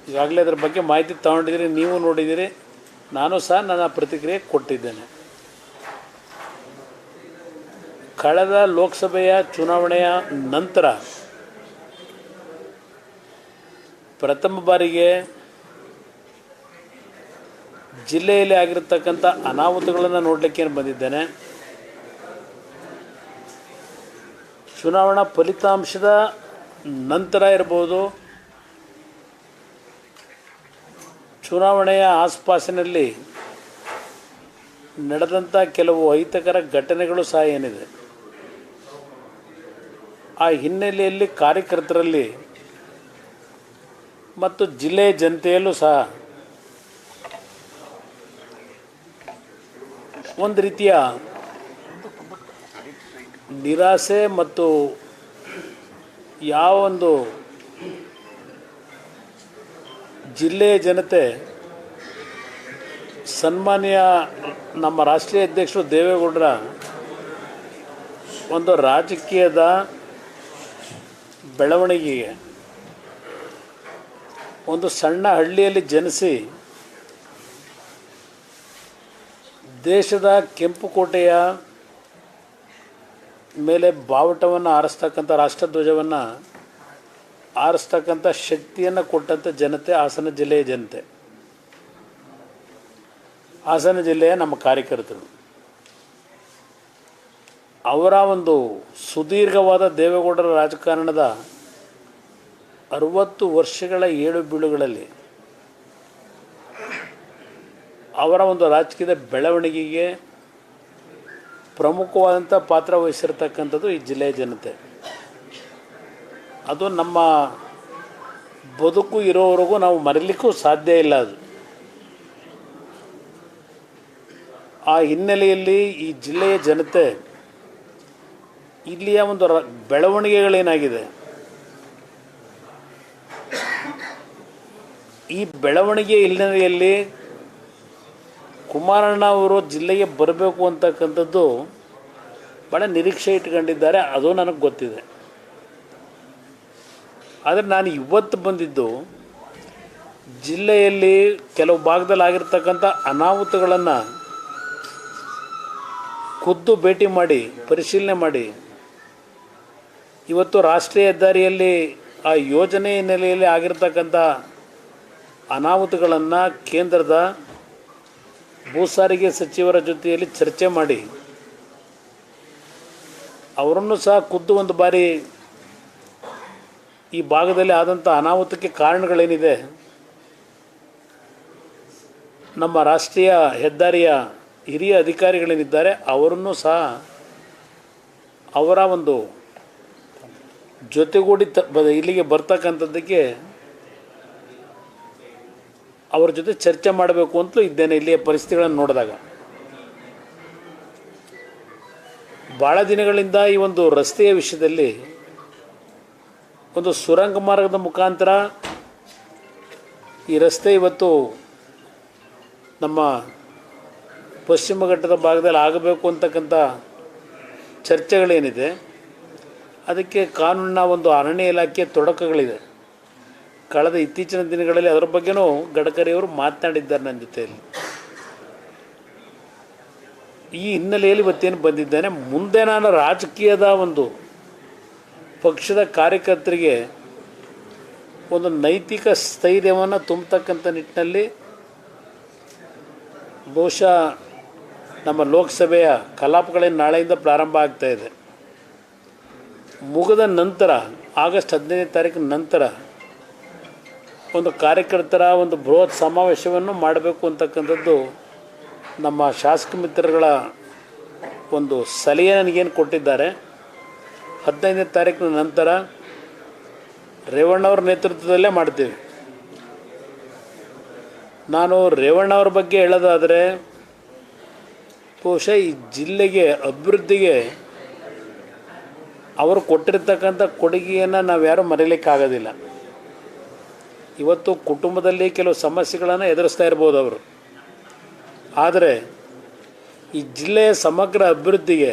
ಈಗಾಗಲೇ ಅದರ ಬಗ್ಗೆ ಮಾಹಿತಿ ತಗೊಂಡಿದ್ದೀರಿ, ನೀವು ನೋಡಿದ್ದೀರಿ, ನಾನು ಸಹ ನನ್ನ ಪ್ರತಿಕ್ರಿಯೆ ಕೊಟ್ಟಿದ್ದೇನೆ. ಕಳೆದ ಲೋಕಸಭೆಯ ಚುನಾವಣೆಯ ನಂತರ ಪ್ರಥಮ ಬಾರಿಗೆ ಜಿಲ್ಲೆಯಲ್ಲಿ ಆಗಿರತಕ್ಕಂಥ ಅನಾಹುತಗಳನ್ನು ನೋಡಲಿಕ್ಕೆ ಬಂದಿದ್ದೇನೆ. ಚುನಾವಣಾ ಫಲಿತಾಂಶದ ನಂತರ ಇರ್ಬೋದು, ಚುನಾವಣೆಯ ಆಸುಪಾಸಿನಲ್ಲಿ ನಡೆದಂಥ ಕೆಲವು ಅಹಿತಕರ ಘಟನೆಗಳು ಸಹ ಏನಿದೆ, ಆ ಹಿನ್ನೆಲೆಯಲ್ಲಿ ಕಾರ್ಯಕರ್ತರಲ್ಲಿ ಮತ್ತು ಜಿಲ್ಲೆಯ ಜನತೆಯಲ್ಲೂ ಸಹ ಒಂದು ರೀತಿಯ ನಿರಾಸೆ ಮತ್ತು ಯಾವೊಂದು ಜಿಲ್ಲೆಯ ಜನತೆ ಸನ್ಮಾನ್ಯ ನಮ್ಮ ರಾಷ್ಟ್ರೀಯ ಅಧ್ಯಕ್ಷರು ದೇವೇಗೌಡರ ಒಂದು ರಾಜಕೀಯದ ಬೆಳವಣಿಗೆಗೆ ಒಂದು ಸಣ್ಣ ಹಳ್ಳಿಯಲ್ಲಿ ಜನಿಸಿ ದೇಶದ ಕೆಂಪುಕೋಟೆಯ ಮೇಲೆ ಬಾವುಟವನ್ನು ಆರಿಸ್ತಕ್ಕಂಥ, ರಾಷ್ಟ್ರಧ್ವಜವನ್ನು ಆರಿಸ್ತಕ್ಕಂಥ ಶಕ್ತಿಯನ್ನು ಕೊಟ್ಟಂಥ ಜನತೆ ಹಾಸನ ಜಿಲ್ಲೆಯ ಜನತೆ, ಹಾಸನ ಜಿಲ್ಲೆಯ ನಮ್ಮ ಕಾರ್ಯಕರ್ತರು. ಅವರ ಒಂದು ಸುದೀರ್ಘವಾದ ದೇವೇಗೌಡರ ರಾಜಕಾರಣದ 60 ವರ್ಷಗಳ ಏಳು ಬೀಳುಗಳಲ್ಲಿ ಅವರ ಒಂದು ರಾಜಕೀಯದ ಬೆಳವಣಿಗೆಗೆ ಪ್ರಮುಖವಾದಂಥ ಪಾತ್ರ ವಹಿಸಿರ್ತಕ್ಕಂಥದ್ದು ಈ ಜಿಲ್ಲೆಯ ಜನತೆ. ಅದು ನಮ್ಮ ಬದುಕು ಇರೋವರೆಗೂ ನಾವು ಮರೀಲಿಕ್ಕೂ ಸಾಧ್ಯ ಇಲ್ಲ. ಅದು ಆ ಹಿನ್ನೆಲೆಯಲ್ಲಿ ಈ ಜಿಲ್ಲೆಯ ಜನತೆ ಇಲ್ಲಿಯ ಒಂದು ಬೆಳವಣಿಗೆಗಳೇನಾಗಿದೆ, ಈ ಬೆಳವಣಿಗೆ ಹಿನ್ನೆಲೆಯಲ್ಲಿ ಕುಮಾರಣ್ಣ ಅವರು ಜಿಲ್ಲೆಗೆ ಬರಬೇಕು ಅಂತಕ್ಕಂಥದ್ದು ಭಾಳ ನಿರೀಕ್ಷೆ ಇಟ್ಕೊಂಡಿದ್ದಾರೆ. ಅದು ನನಗೆ ಗೊತ್ತಿದೆ. ಆದರೆ ನಾನು ಇವತ್ತು ಬಂದಿದ್ದು ಜಿಲ್ಲೆಯಲ್ಲಿ ಕೆಲವು ಭಾಗದಲ್ಲಿ ಆಗಿರ್ತಕ್ಕಂಥ ಅನಾಹುತಗಳನ್ನು ಖುದ್ದು ಭೇಟಿ ಮಾಡಿ ಪರಿಶೀಲನೆ ಮಾಡಿ, ಇವತ್ತು ರಾಷ್ಟ್ರೀಯ ಹೆದ್ದಾರಿಯಲ್ಲಿ ಆ ಯೋಜನೆ ಹಿನ್ನೆಲೆಯಲ್ಲಿ ಆಗಿರ್ತಕ್ಕಂಥ ಅನಾಹುತಗಳನ್ನು ಕೇಂದ್ರದ ಭೂ ಸಾರಿಗೆ ಸಚಿವರ ಜೊತೆಯಲ್ಲಿ ಚರ್ಚೆ ಮಾಡಿ, ಅವರನ್ನು ಸಹ ಖುದ್ದು ಒಂದು ಬಾರಿ ಈ ಭಾಗದಲ್ಲಿ ಆದಂಥ ಅನಾಹುತಕ್ಕೆ ಕಾರಣಗಳೇನಿದೆ, ನಮ್ಮ ರಾಷ್ಟ್ರೀಯ ಹೆದ್ದಾರಿಯ ಹಿರಿಯ ಅಧಿಕಾರಿಗಳೇನಿದ್ದಾರೆ ಅವರನ್ನು ಸಹ ಅವರ ಒಂದು ಜೊತೆಗೂಡಿ ಇಲ್ಲಿಗೆ ಬರ್ತಕ್ಕಂಥದ್ದಕ್ಕೆ ಅವ್ರ ಜೊತೆ ಚರ್ಚೆ ಮಾಡಬೇಕು ಅಂತಲೂ ಇದ್ದೇನೆ. ಇಲ್ಲಿಯ ಪರಿಸ್ಥಿತಿಗಳನ್ನು ನೋಡಿದಾಗ ಭಾಳ ದಿನಗಳಿಂದ ಈ ಒಂದು ರಸ್ತೆಯ ವಿಷಯದಲ್ಲಿ ಒಂದು ಸುರಂಗ ಮಾರ್ಗದ ಮುಖಾಂತರ ಈ ರಸ್ತೆ ಇವತ್ತು ನಮ್ಮ ಪಶ್ಚಿಮ ಘಟ್ಟದ ಭಾಗದಲ್ಲಿ ಆಗಬೇಕು ಅಂತಕ್ಕಂಥ ಚರ್ಚೆಗಳೇನಿದೆ, ಅದಕ್ಕೆ ಕಾನೂನಿನ ಒಂದು ಅರಣ್ಯ ಇಲಾಖೆ ತೊಡಕುಗಳಿದೆ. ಕಳೆದ ಇತ್ತೀಚಿನ ದಿನಗಳಲ್ಲಿ ಅದರ ಬಗ್ಗೆನೂ ಗಡ್ಕರಿಯವರು ಮಾತನಾಡಿದ್ದಾರೆ ನನ್ನ ಜೊತೆಯಲ್ಲಿ. ಈ ಹಿನ್ನೆಲೆಯಲ್ಲಿ ಇವತ್ತೇನು ಬಂದಿದ್ದೇನೆ, ಮುಂದೆ ನಾನು ರಾಜಕೀಯದ ಒಂದು ಪಕ್ಷದ ಕಾರ್ಯಕರ್ತರಿಗೆ ಒಂದು ನೈತಿಕ ಸ್ಥೈರ್ಯವನ್ನು ತುಂಬತಕ್ಕಂಥ ನಿಟ್ಟಿನಲ್ಲಿ ಬಹುಶಃ ನಮ್ಮ ಲೋಕಸಭೆಯ ಕಲಾಪಗಳೇನು ನಾಳೆಯಿಂದ ಪ್ರಾರಂಭ ಆಗ್ತಾಯಿದೆ, ಮುಗಿದ ನಂತರ ಆಗಸ್ಟ್ 15ನೇ ತಾರೀಕಿನ ನಂತರ ಒಂದು ಕಾರ್ಯಕರ್ತರ ಒಂದು ಬೃಹತ್ ಸಮಾವೇಶವನ್ನು ಮಾಡಬೇಕು ಅಂತಕ್ಕಂಥದ್ದು ನಮ್ಮ ಶಾಸಕ ಮಿತ್ರಗಳ ಒಂದು ಸಲಹೆ ನನಗೇನು ಕೊಟ್ಟಿದ್ದಾರೆ. 15ನೇ ತಾರೀಕಿನ ನಂತರ ರೇವಣ್ಣವ್ರ ನೇತೃತ್ವದಲ್ಲೇ ಮಾಡ್ತೀವಿ. ನಾನು ರೇವಣ್ಣವ್ರ ಬಗ್ಗೆ ಹೇಳೋದಾದರೆ, ಬಹುಶಃ ಈ ಜಿಲ್ಲೆಗೆ ಅಭಿವೃದ್ಧಿಗೆ ಅವರು ಕೊಟ್ಟಿರ್ತಕ್ಕಂಥ ಕೊಡುಗೆಯನ್ನು ನಾವು ಯಾರೂ ಮರೀಲಿಕ್ಕಾಗೋದಿಲ್ಲ. ಇವತ್ತು ಕುಟುಂಬದಲ್ಲಿ ಕೆಲವು ಸಮಸ್ಯೆಗಳನ್ನು ಎದುರಿಸ್ತಾ ಇರ್ಬೋದು ಅವರು, ಆದರೆ ಈ ಜಿಲ್ಲೆಯ ಸಮಗ್ರ ಅಭಿವೃದ್ಧಿಗೆ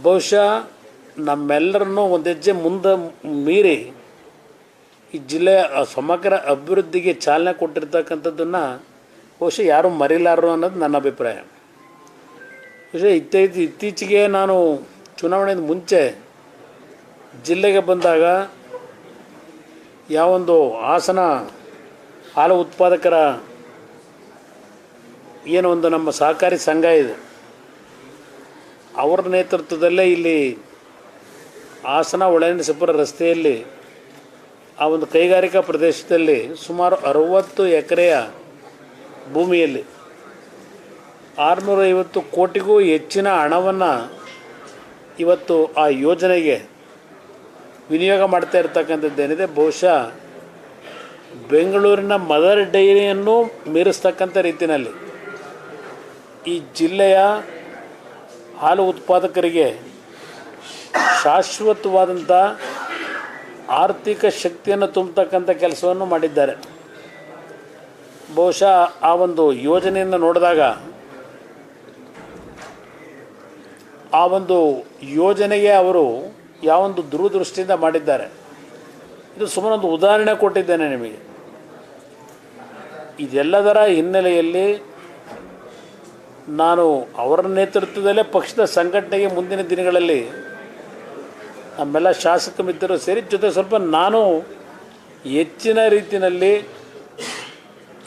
ಬಹುಶಃ ನಮ್ಮೆಲ್ಲರನ್ನೂ ಒಂದು ಹೆಜ್ಜೆ ಮುಂದೆ ಮೀರಿ ಈ ಜಿಲ್ಲೆಯ ಸಮಗ್ರ ಅಭಿವೃದ್ಧಿಗೆ ಚಾಲನೆ ಕೊಟ್ಟಿರ್ತಕ್ಕಂಥದ್ದನ್ನು ಬಹುಶಃ ಯಾರೂ ಮರಿಲಾರರು ಅನ್ನೋದು ನನ್ನ ಅಭಿಪ್ರಾಯ. ಬಹುಶಃ ಇತ್ತೀಚೆಗೆ ನಾನು ಚುನಾವಣೆಯಿಂದ ಮುಂಚೆ ಜಿಲ್ಲೆಗೆ ಬಂದಾಗ ಯಾವೊಂದು ಹಾಸನ ಹಾಲು ಉತ್ಪಾದಕರ ಏನೋ ಒಂದು ನಮ್ಮ ಸಹಕಾರಿ ಸಂಘ ಇದೆ, ಅವರ ನೇತೃತ್ವದಲ್ಲೇ ಇಲ್ಲಿ ಹಾಸನ ಒಳನರಸೀಪುರ ರಸ್ತೆಯಲ್ಲಿ ಆ ಒಂದು ಕೈಗಾರಿಕಾ ಪ್ರದೇಶದಲ್ಲಿ ಸುಮಾರು 60 ಎಕರೆಯ ಭೂಮಿಯಲ್ಲಿ 650 ಕೋಟಿಗೂ ಹೆಚ್ಚಿನ ಹಣವನ್ನು ಇವತ್ತು ಆ ಯೋಜನೆಗೆ ವಿನಿಯೋಗ ಮಾಡ್ತಾ ಇರ್ತಕ್ಕಂಥದ್ದೇನಿದೆ, ಬಹುಶಃ ಬೆಂಗಳೂರಿನ ಮದರ್ ಡೈರಿಯನ್ನು ಮೀರಿಸ್ತಕ್ಕಂಥ ರೀತಿಯಲ್ಲಿ ಈ ಜಿಲ್ಲೆಯ ಹಾಲು ಉತ್ಪಾದಕರಿಗೆ ಶಾಶ್ವತವಾದಂಥ ಆರ್ಥಿಕ ಶಕ್ತಿಯನ್ನು ತುಂಬತಕ್ಕಂಥ ಕೆಲಸವನ್ನು ಮಾಡಿದ್ದಾರೆ. ಬಹುಶಃ ಆ ಒಂದು ಯೋಜನೆಯನ್ನು ನೋಡಿದಾಗ ಆ ಒಂದು ಯೋಜನೆಗೆ ಅವರು ಯಾವೊಂದು ದೂರದೃಷ್ಟಿಯಿಂದ ಮಾಡಿದ್ದಾರೆ, ಇದು ಸುಮಾರು ಒಂದು ಉದಾಹರಣೆ ಕೊಟ್ಟಿದ್ದೇನೆ ನಿಮಗೆ. ಇದೆಲ್ಲದರ ಹಿನ್ನೆಲೆಯಲ್ಲಿ ನಾನು ಅವರ ನೇತೃತ್ವದಲ್ಲೇ ಪಕ್ಷದ ಸಂಘಟನೆಗೆ ಮುಂದಿನ ದಿನಗಳಲ್ಲಿ ನಮ್ಮೆಲ್ಲ ಶಾಸಕ ಮಿತ್ರರು ಸೇರಿ ಜೊತೆ ಸ್ವಲ್ಪ ನಾನು ಹೆಚ್ಚಿನ ರೀತಿಯಲ್ಲಿ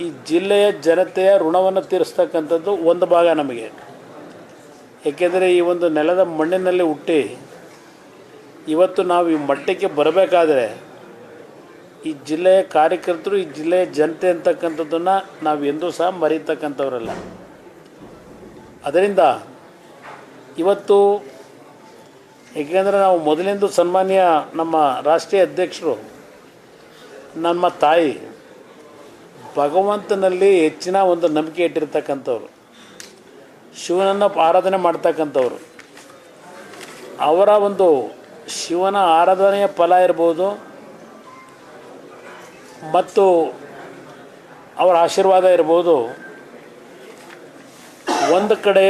ಈ ಜಿಲ್ಲೆಯ ಜನತೆಯ ಋಣವನ್ನು ತೀರಿಸ್ತಕ್ಕಂಥದ್ದು ಒಂದು ಭಾಗ ನಮಗೆ. ಏಕೆಂದರೆ ಈ ಒಂದು ನೆಲದ ಮಣ್ಣಿನಲ್ಲಿ ಹುಟ್ಟಿ ಇವತ್ತು ನಾವು ಈ ಮಟ್ಟಕ್ಕೆ ಬರಬೇಕಾದ್ರೆ ಈ ಜಿಲ್ಲೆಯ ಕಾರ್ಯಕರ್ತರು, ಈ ಜಿಲ್ಲೆಯ ಜನತೆ ಅಂತಕ್ಕಂಥದ್ದನ್ನು ನಾವು ಎಂದೂ ಸಹ ಮರೀತಕ್ಕಂಥವರಲ್ಲ. ಅದರಿಂದ ಇವತ್ತು ಏಕೆಂದರೆ ನಾವು ಮೊದಲಿಂದ ಸನ್ಮಾನ್ಯ ನಮ್ಮ ರಾಷ್ಟ್ರೀಯ ಅಧ್ಯಕ್ಷರು, ನಮ್ಮ ತಾಯಿ ಭಗವಂತನಲ್ಲಿ ಹೆಚ್ಚಿನ ಒಂದು ನಂಬಿಕೆ ಇಟ್ಟಿರ್ತಕ್ಕಂಥವ್ರು, ಶಿವನನ್ನು ಆರಾಧನೆ ಮಾಡ್ತಕ್ಕಂಥವ್ರು. ಅವರ ಒಂದು ಶಿವನ ಆರಾಧನೆಯ ಫಲ ಇರ್ಬೋದು ಮತ್ತು ಅವರ ಆಶೀರ್ವಾದ ಇರ್ಬೋದು. ಒಂದು ಕಡೆ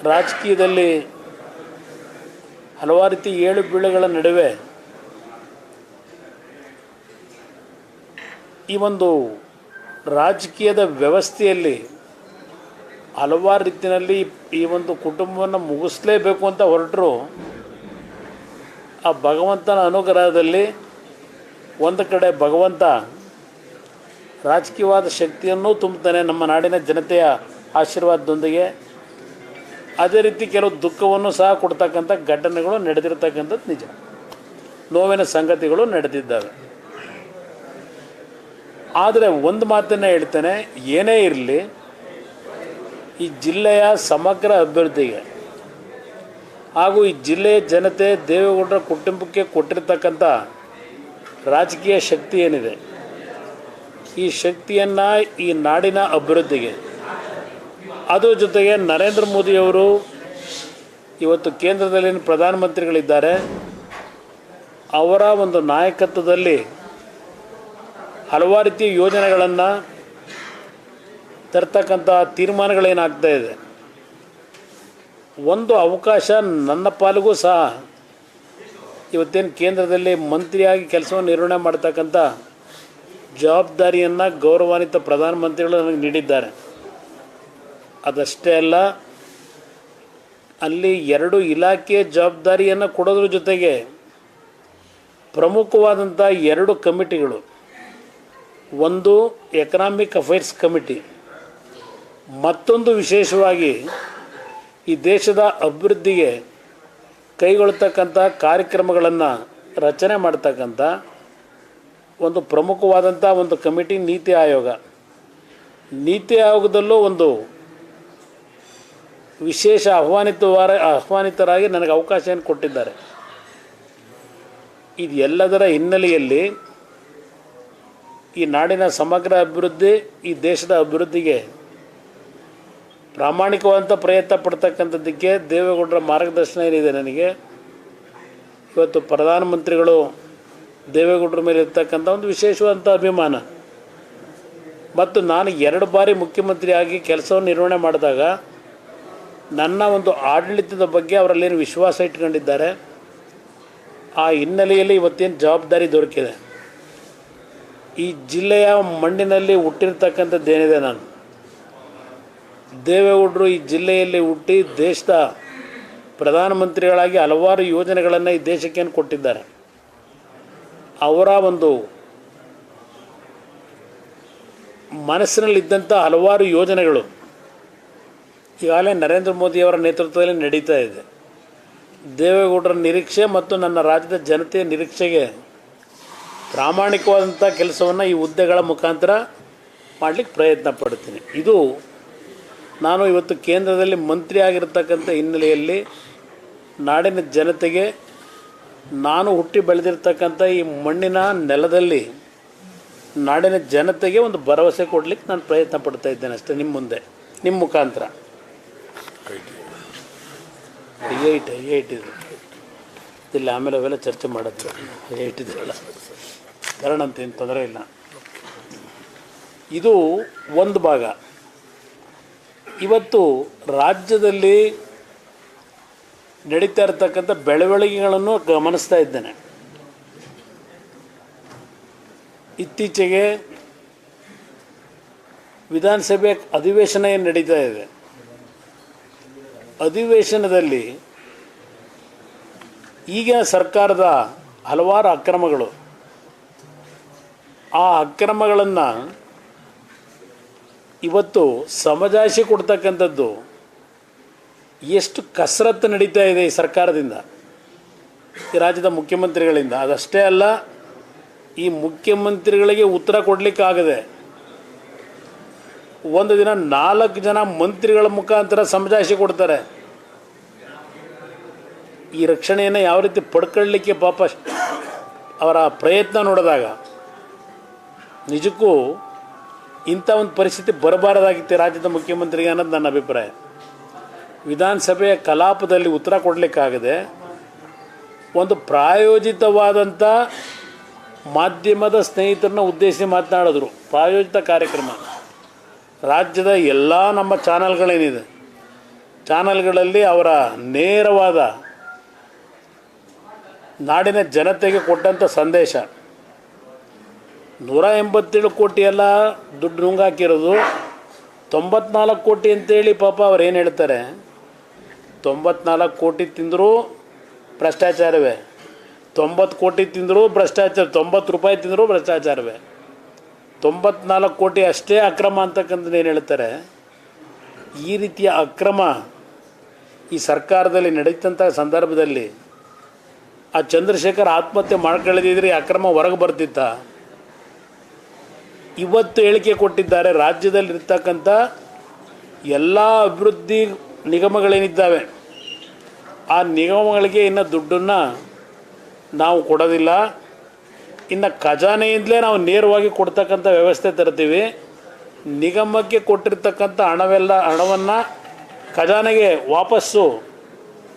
ರಾಜಕೀಯದಲ್ಲಿ ಹಲವಾರು ರೀತಿ ಏಳು ಬೀಳುಗಳ ನಡುವೆ ಈ ಒಂದು ರಾಜಕೀಯದ ವ್ಯವಸ್ಥೆಯಲ್ಲಿ ಹಲವಾರು ರೀತಿಯಲ್ಲಿ ಈ ಒಂದು ಕುಟುಂಬವನ್ನು ಮುಗಿಸಲೇಬೇಕು ಅಂತ ಹೊರಟರು. ಆ ಭಗವಂತನ ಅನುಗ್ರಹದಲ್ಲಿ ಒಂದು ಕಡೆ ಭಗವಂತ ರಾಜಕೀಯವಾದ ಶಕ್ತಿಯನ್ನು ತುಂಬುತ್ತಾನೆ ನಮ್ಮ ನಾಡಿನ ಜನತೆಯ ಆಶೀರ್ವಾದದೊಂದಿಗೆ. ಅದೇ ರೀತಿ ಕೆಲವು ದುಃಖವನ್ನು ಸಹ ಕೊಡ್ತಕ್ಕಂಥ ಘಟನೆಗಳು ನಡೆದಿರ್ತಕ್ಕಂಥದ್ದು ನಿಜ, ನೋವಿನ ಸಂಗತಿಗಳು ನಡೆದಿದ್ದಾವೆ. ಆದರೆ ಒಂದು ಮಾತನ್ನು ಹೇಳ್ತೇನೆ, ಏನೇ ಇರಲಿ ಈ ಜಿಲ್ಲೆಯ ಸಮಗ್ರ ಅಭಿವೃದ್ಧಿಗೆ ಹಾಗೂ ಈ ಜಿಲ್ಲೆಯ ಜನತೆ ದೇವೇಗೌಡರ ಕುಟುಂಬಕ್ಕೆ ಕೊಟ್ಟಿರ್ತಕ್ಕಂಥ ರಾಜಕೀಯ ಶಕ್ತಿ ಏನಿದೆ, ಈ ಶಕ್ತಿಯನ್ನು ಈ ನಾಡಿನ ಅಭಿವೃದ್ಧಿಗೆ, ಅದರ ಜೊತೆಗೆ ನರೇಂದ್ರ ಮೋದಿಯವರು ಇವತ್ತು ಕೇಂದ್ರದಲ್ಲಿ ಪ್ರಧಾನಮಂತ್ರಿಗಳಿದ್ದಾರೆ, ಅವರ ಒಂದು ನಾಯಕತ್ವದಲ್ಲಿ ಹಲವಾರು ರೀತಿಯ ಯೋಜನೆಗಳನ್ನು ತರ್ತಕ್ಕಂಥ ತೀರ್ಮಾನಗಳೇನಾಗ್ತಾ ಇದೆ. ಒಂದು ಅವಕಾಶ ನನ್ನ ಪಾಲಿಗೂ ಸಹ ಇವತ್ತೇನು ಕೇಂದ್ರದಲ್ಲಿ ಮಂತ್ರಿಯಾಗಿ ಕೆಲಸವನ್ನು ನಿರ್ವಹಣೆ ಮಾಡ್ತಕ್ಕಂಥ ಜವಾಬ್ದಾರಿಯನ್ನು ಗೌರವಾನ್ವಿತ ಪ್ರಧಾನಮಂತ್ರಿಗಳು ನನಗೆ ನೀಡಿದ್ದಾರೆ. ಅದಷ್ಟೇ ಅಲ್ಲ, ಅಲ್ಲಿ 2 ಇಲಾಖೆಯ ಜವಾಬ್ದಾರಿಯನ್ನು ಕೊಡೋದ್ರ ಜೊತೆಗೆ ಪ್ರಮುಖವಾದಂಥ 2 ಕಮಿಟಿಗಳು, ಒಂದು ಎಕನಾಮಿಕ್ ಅಫೇರ್ಸ್ ಕಮಿಟಿ, ಮತ್ತೊಂದು ವಿಶೇಷವಾಗಿ ಈ ದೇಶದ ಅಭಿವೃದ್ಧಿಗೆ ಕೈಗೊಳ್ಳತಕ್ಕಂಥ ಕಾರ್ಯಕ್ರಮಗಳನ್ನು ರಚನೆ ಮಾಡ್ತಕ್ಕಂಥ ಒಂದು ಪ್ರಮುಖವಾದಂಥ ಒಂದು ಕಮಿಟಿ ನೀತಿ ಆಯೋಗ. ನೀತಿ ಆಯೋಗದಲ್ಲೂ ಒಂದು ವಿಶೇಷ ಆಹ್ವಾನಿತರಾಗಿ ನನಗೆ ಅವಕಾಶವನ್ನು ಕೊಟ್ಟಿದ್ದಾರೆ. ಇದು ಎಲ್ಲದರ ಹಿನ್ನೆಲೆಯಲ್ಲಿ ಈ ನಾಡಿನ ಸಮಗ್ರ ಅಭಿವೃದ್ಧಿ, ಈ ದೇಶದ ಅಭಿವೃದ್ಧಿಗೆ ಪ್ರಾಮಾಣಿಕವಾದಂಥ ಪ್ರಯತ್ನ ಪಡ್ತಕ್ಕಂಥದ್ದಕ್ಕೆ ದೇವೇಗೌಡರ ಮಾರ್ಗದರ್ಶನ ಏನಿದೆ ನನಗೆ. ಇವತ್ತು ಪ್ರಧಾನಮಂತ್ರಿಗಳು ದೇವೇಗೌಡರ ಮೇಲೆ ಇರ್ತಕ್ಕಂಥ ಒಂದು ವಿಶೇಷವಾದಂಥ ಅಭಿಮಾನ, ಮತ್ತು ನಾನು 2 ಬಾರಿ ಮುಖ್ಯಮಂತ್ರಿಯಾಗಿ ಕೆಲಸವನ್ನು ನಿರ್ವಹಣೆ ಮಾಡಿದಾಗ ನನ್ನ ಒಂದು ಆಡಳಿತದ ಬಗ್ಗೆ ಅವರಲ್ಲೇನು ವಿಶ್ವಾಸ ಇಟ್ಕೊಂಡಿದ್ದಾರೆ, ಆ ಹಿನ್ನೆಲೆಯಲ್ಲಿ ಇವತ್ತೇನು ಜವಾಬ್ದಾರಿ ದೊರಕಿದೆ. ಈ ಜಿಲ್ಲೆಯ ಮಣ್ಣಿನಲ್ಲಿ ಹುಟ್ಟಿರ್ತಕ್ಕಂಥದ್ದೇನಿದೆ, ನಾನು ದೇವೇಗೌಡರು ಈ ಜಿಲ್ಲೆಯಲ್ಲಿ ಹುಟ್ಟಿ ದೇಶದ ಪ್ರಧಾನಮಂತ್ರಿಗಳಾಗಿ ಹಲವಾರು ಯೋಜನೆಗಳನ್ನು ಈ ದೇಶಕ್ಕೇನು ಕೊಟ್ಟಿದ್ದಾರೆ. ಅವರ ಒಂದು ಮನಸ್ಸಿನಲ್ಲಿದ್ದಂಥ ಹಲವಾರು ಯೋಜನೆಗಳು ಈಗಾಗಲೇ ನರೇಂದ್ರ ಮೋದಿಯವರ ನೇತೃತ್ವದಲ್ಲಿ ನಡೀತಾ ಇದೆ. ದೇವೇಗೌಡರ ನಿರೀಕ್ಷೆ ಮತ್ತು ನನ್ನ ರಾಜ್ಯದ ಜನತೆಯ ನಿರೀಕ್ಷೆಗೆ ಪ್ರಾಮಾಣಿಕವಾದಂಥ ಕೆಲಸವನ್ನು ಈ ಹುದ್ದೆಗಳ ಮುಖಾಂತರ ಮಾಡಲಿಕ್ಕೆ ಪ್ರಯತ್ನ ಪಡ್ತೀನಿ. ಇದು ನಾನು ಇವತ್ತು ಕೇಂದ್ರದಲ್ಲಿ ಮಂತ್ರಿ ಆಗಿರ್ತಕ್ಕಂಥ ಹಿನ್ನೆಲೆಯಲ್ಲಿ ನಾಡಿನ ಜನತೆಗೆ ನಾನು ಹುಟ್ಟಿ ಬೆಳೆದಿರ್ತಕ್ಕಂಥ ಈ ಮಣ್ಣಿನ ನೆಲದಲ್ಲಿ ನಾಡಿನ ಜನತೆಗೆ ಒಂದು ಭರವಸೆ ಕೊಡಲಿಕ್ಕೆ ನಾನು ಪ್ರಯತ್ನ ಪಡ್ತಾ ಇದ್ದೇನೆ ಅಷ್ಟೇ. ನಿಮ್ಮ ಮುಂದೆ ನಿಮ್ಮ ಮುಖಾಂತರ ಐ8 ಇಲ್ಲ, ಆಮೇಲೆ ಅವೆಲ್ಲ ಚರ್ಚೆ ಮಾಡೋದು. ಐ8 ಇದೆಲ್ಲ ಕಾರಣ ಅಂತ ಏನು ತೊಂದರೆ ಇಲ್ಲ. ಇದು ಒಂದು ಭಾಗ. ಇವತ್ತು ರಾಜ್ಯದಲ್ಲಿ ನಡೀತಾ ಇರತಕ್ಕಂಥ ಬೆಳವಣಿಗೆಗಳನ್ನು ಗಮನಿಸ್ತಾ ಇದ್ದೇನೆ. ಇತ್ತೀಚೆಗೆ ವಿಧಾನಸಭೆ ಅಧಿವೇಶನ ಏನು ನಡೀತಾ ಇದೆ, ಅಧಿವೇಶನದಲ್ಲಿ ಈಗಿನ ಸರ್ಕಾರದ ಹಲವಾರು ಅಕ್ರಮಗಳು, ಆ ಅಕ್ರಮಗಳನ್ನು ಇವತ್ತು ಸಮಜಾಯಿಷಿ ಕೊಡ್ತಕ್ಕಂಥದ್ದು ಎಷ್ಟು ಕಸರತ್ತು ನಡೀತಾ ಇದೆ ಈ ಸರ್ಕಾರದಿಂದ, ಈ ರಾಜ್ಯದ ಮುಖ್ಯಮಂತ್ರಿಗಳಿಂದ. ಅದಷ್ಟೇ ಅಲ್ಲ, ಈ ಮುಖ್ಯಮಂತ್ರಿಗಳಿಗೆ ಉತ್ತರ ಕೊಡಲಿಕ್ಕಾಗದೆ ಒಂದು ದಿನ 4 ಜನ ಮಂತ್ರಿಗಳ ಮುಖಾಂತರ ಸಮಜಾಯಿಷಿ ಕೊಡ್ತಾರೆ. ಈ ರಕ್ಷಣೆಯನ್ನು ಯಾವ ರೀತಿ ಪಡ್ಕೊಳ್ಳಲಿಕ್ಕೆ ಪಾಪ ಅವರ ಪ್ರಯತ್ನ ನೋಡಿದಾಗ ನಿಜಕ್ಕೂ ಇಂಥ ಒಂದು ಪರಿಸ್ಥಿತಿ ಬರಬಾರದಾಗಿತ್ತು ರಾಜ್ಯದ ಮುಖ್ಯಮಂತ್ರಿಗೆ ಅನ್ನೋದು ನನ್ನ ಅಭಿಪ್ರಾಯ. ವಿಧಾನಸಭೆಯ ಕಲಾಪದಲ್ಲಿ ಉತ್ತರ ಕೊಡಲಿಕ್ಕಾಗದೆ ಒಂದು ಪ್ರಾಯೋಜಿತವಾದಂಥ ಮಾಧ್ಯಮದ ಸ್ನೇಹಿತರನ್ನ ಉದ್ದೇಶಿಸಿ ಮಾತನಾಡಿದ್ರು. ಪ್ರಾಯೋಜಿತ ಕಾರ್ಯಕ್ರಮ ರಾಜ್ಯದ ಎಲ್ಲ ನಮ್ಮ ಚಾನಲ್ಗಳೇನಿದೆ, ಚಾನಲ್ಗಳಲ್ಲಿ ಅವರ ನೇರವಾದ ನಾಡಿನ ಜನತೆಗೆ ಕೊಟ್ಟಂಥ ಸಂದೇಶ. 187 ಕೋಟಿ ಎಲ್ಲ ದುಡ್ಡು ನುಂಗಾಕಿರೋದು, 94 ಕೋಟಿ ಅಂತೇಳಿ ಪಾಪ ಅವ್ರು ಏನು ಹೇಳ್ತಾರೆ, 94 ಕೋಟಿ ತಿಂದರೂ ಭ್ರಷ್ಟಾಚಾರವೇ, 90 ಕೋಟಿ ತಿಂದರೂ ಭ್ರಷ್ಟಾಚಾರ, 90 ರೂಪಾಯಿ ತಿಂದರೂ ಭ್ರಷ್ಟಾಚಾರವೇ, 94 ಕೋಟಿ ಅಷ್ಟೇ ಅಕ್ರಮ ಅಂತಕ್ಕಂಥದ್ದು ಏನು ಹೇಳ್ತಾರೆ. ಈ ರೀತಿಯ ಅಕ್ರಮ ಈ ಸರ್ಕಾರದಲ್ಲಿ ನಡೀತಂಥ ಸಂದರ್ಭದಲ್ಲಿ ಆ ಚಂದ್ರಶೇಖರ್ ಆತ್ಮಹತ್ಯೆ ಮಾಡ್ಕೊಳ್ಳದಿದ್ರೆ ಈ ಅಕ್ರಮ ಹೊರಗೆ ಬರ್ತಿತ್ತ. ಇವತ್ತು ಹೇಳಿಕೆ ಕೊಟ್ಟಿದ್ದಾರೆ, ರಾಜ್ಯದಲ್ಲಿರ್ತಕ್ಕಂಥ ಎಲ್ಲ ಅಭಿವೃದ್ಧಿ ನಿಗಮಗಳೇನಿದ್ದಾವೆ ಆ ನಿಗಮಗಳಿಗೆ ಇನ್ನು ದುಡ್ಡನ್ನು ನಾವು ಕೊಡೋದಿಲ್ಲ, ಇನ್ನು ಖಜಾನೆಯಿಂದಲೇ ನಾವು ನೇರವಾಗಿ ಕೊಡ್ತಕ್ಕಂಥ ವ್ಯವಸ್ಥೆ ತರ್ತೀವಿ, ನಿಗಮಕ್ಕೆ ಕೊಟ್ಟಿರ್ತಕ್ಕಂಥ ಹಣವನ್ನು ಖಜಾನೆಗೆ ವಾಪಸ್ಸು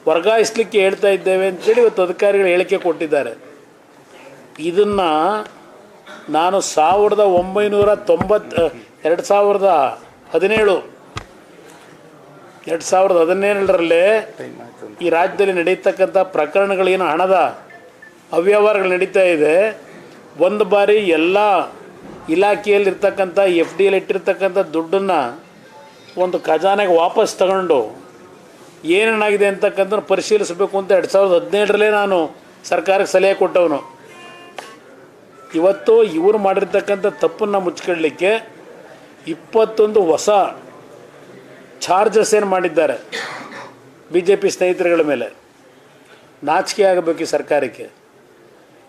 ವರ್ಗಾಯಿಸಲಿಕ್ಕೆ ಹೇಳ್ತಾ ಇದ್ದೇವೆ ಅಂತೇಳಿ ಇವತ್ತು ಅಧಿಕಾರಿಗಳು ಹೇಳಿಕೆ ಕೊಟ್ಟಿದ್ದಾರೆ. ಇದನ್ನು ನಾನು 2017ರಲ್ಲಿ ಈ ರಾಜ್ಯದಲ್ಲಿ ನಡೀತಕ್ಕಂಥ ಪ್ರಕರಣಗಳೇನು ಹಣದ ಅವ್ಯವಹಾರಗಳು ನಡೀತಾ ಇದೆ, ಒಂದು ಬಾರಿ ಎಲ್ಲ ಇಲಾಖೆಯಲ್ಲಿರ್ತಕ್ಕಂಥ FDಯಲ್ಲಿ ಇಟ್ಟಿರ್ತಕ್ಕಂಥ ದುಡ್ಡನ್ನು ಒಂದು ಖಜಾನೆಗೆ ವಾಪಸ್ ತಗೊಂಡು ಏನೇನಾಗಿದೆ ಅಂತಕ್ಕಂಥ ಪರಿಶೀಲಿಸಬೇಕು ಅಂತ 2017ರಲ್ಲೇ ನಾನು ಸರ್ಕಾರಕ್ಕೆ ಸಲಹೆ ಕೊಟ್ಟವನು. ಇವತ್ತು ಇವರು ಮಾಡಿರ್ತಕ್ಕಂಥ ತಪ್ಪನ್ನು ಮುಚ್ಕೊಳ್ಳಲಿಕ್ಕೆ 21 ಹೊಸ ಚಾರ್ಜಸ್ ಏನು ಮಾಡಿದ್ದಾರೆ BJP ಸ್ನೇಹಿತರುಗಳ ಮೇಲೆ. ನಾಚಿಕೆ ಆಗಬೇಕು ಈ ಸರ್ಕಾರಕ್ಕೆ.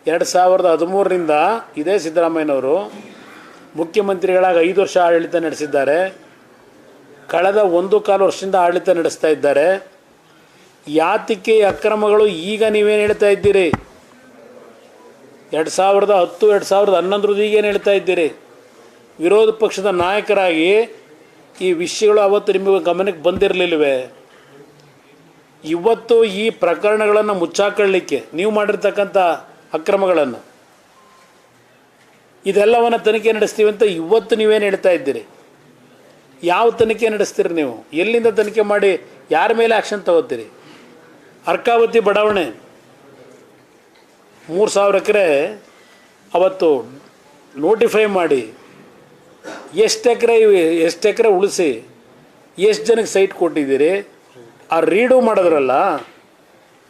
2013ರಿಂದ ಇದೇ ಸಿದ್ದರಾಮಯ್ಯನವರು ಮುಖ್ಯಮಂತ್ರಿಗಳಾಗಿ 5 ವರ್ಷ ಆಡಳಿತ ನಡೆಸಿದ್ದಾರೆ. ಕಳೆದ 1.25 ವರ್ಷದಿಂದ ಆಡಳಿತ ನಡೆಸ್ತಾ ಇದ್ದಾರೆ. ಯಾತಕ್ಕೆ ಅಕ್ರಮಗಳು ಈಗ ನೀವೇನು ಹೇಳ್ತಾ ಇದ್ದೀರಿ? 2010 2011 ಈಗೇನು ಹೇಳ್ತಾ ಇದ್ದೀರಿ? ವಿರೋಧ ಪಕ್ಷದ ನಾಯಕರಾಗಿ ಈ ವಿಷಯಗಳು ಅವತ್ತು ನಿಮಗೆ ಗಮನಕ್ಕೆ ಬಂದಿರಲಿಲ್ಲವೇ? ಇವತ್ತು ಈ ಪ್ರಕರಣಗಳನ್ನು ಮುಚ್ಚಾಕೊಳ್ಳಲಿಕ್ಕೆ ನೀವು ಮಾಡಿರ್ತಕ್ಕಂಥ ಅಕ್ರಮಗಳನ್ನು ಇದೆಲ್ಲವನ್ನು ತನಿಖೆ ನಡೆಸ್ತೀವಿ ಅಂತ ಇವತ್ತು ನೀವೇನು ಹೇಳ್ತಾ ಇದ್ದೀರಿ? ಯಾವ ತನಿಖೆ ನಡೆಸ್ತೀರಿ ನೀವು? ಎಲ್ಲಿಂದ ತನಿಖೆ ಮಾಡಿ ಯಾರ ಮೇಲೆ ಆ್ಯಕ್ಷನ್ ತಗೋತೀರಿ? ಅರ್ಕಾವತಿ ಬಡಾವಣೆ 3000 ಎಕರೆ ಅವತ್ತು ನೋಟಿಫೈ ಮಾಡಿ ಎಷ್ಟು ಎಕರೆ ಉಳಿಸಿ ಎಷ್ಟು ಜನಕ್ಕೆ ಸೈಟ್ ಕೊಟ್ಟಿದ್ದೀರಿ, ಆ ರೀಡು ಮಾಡಿದ್ರಲ್ಲ,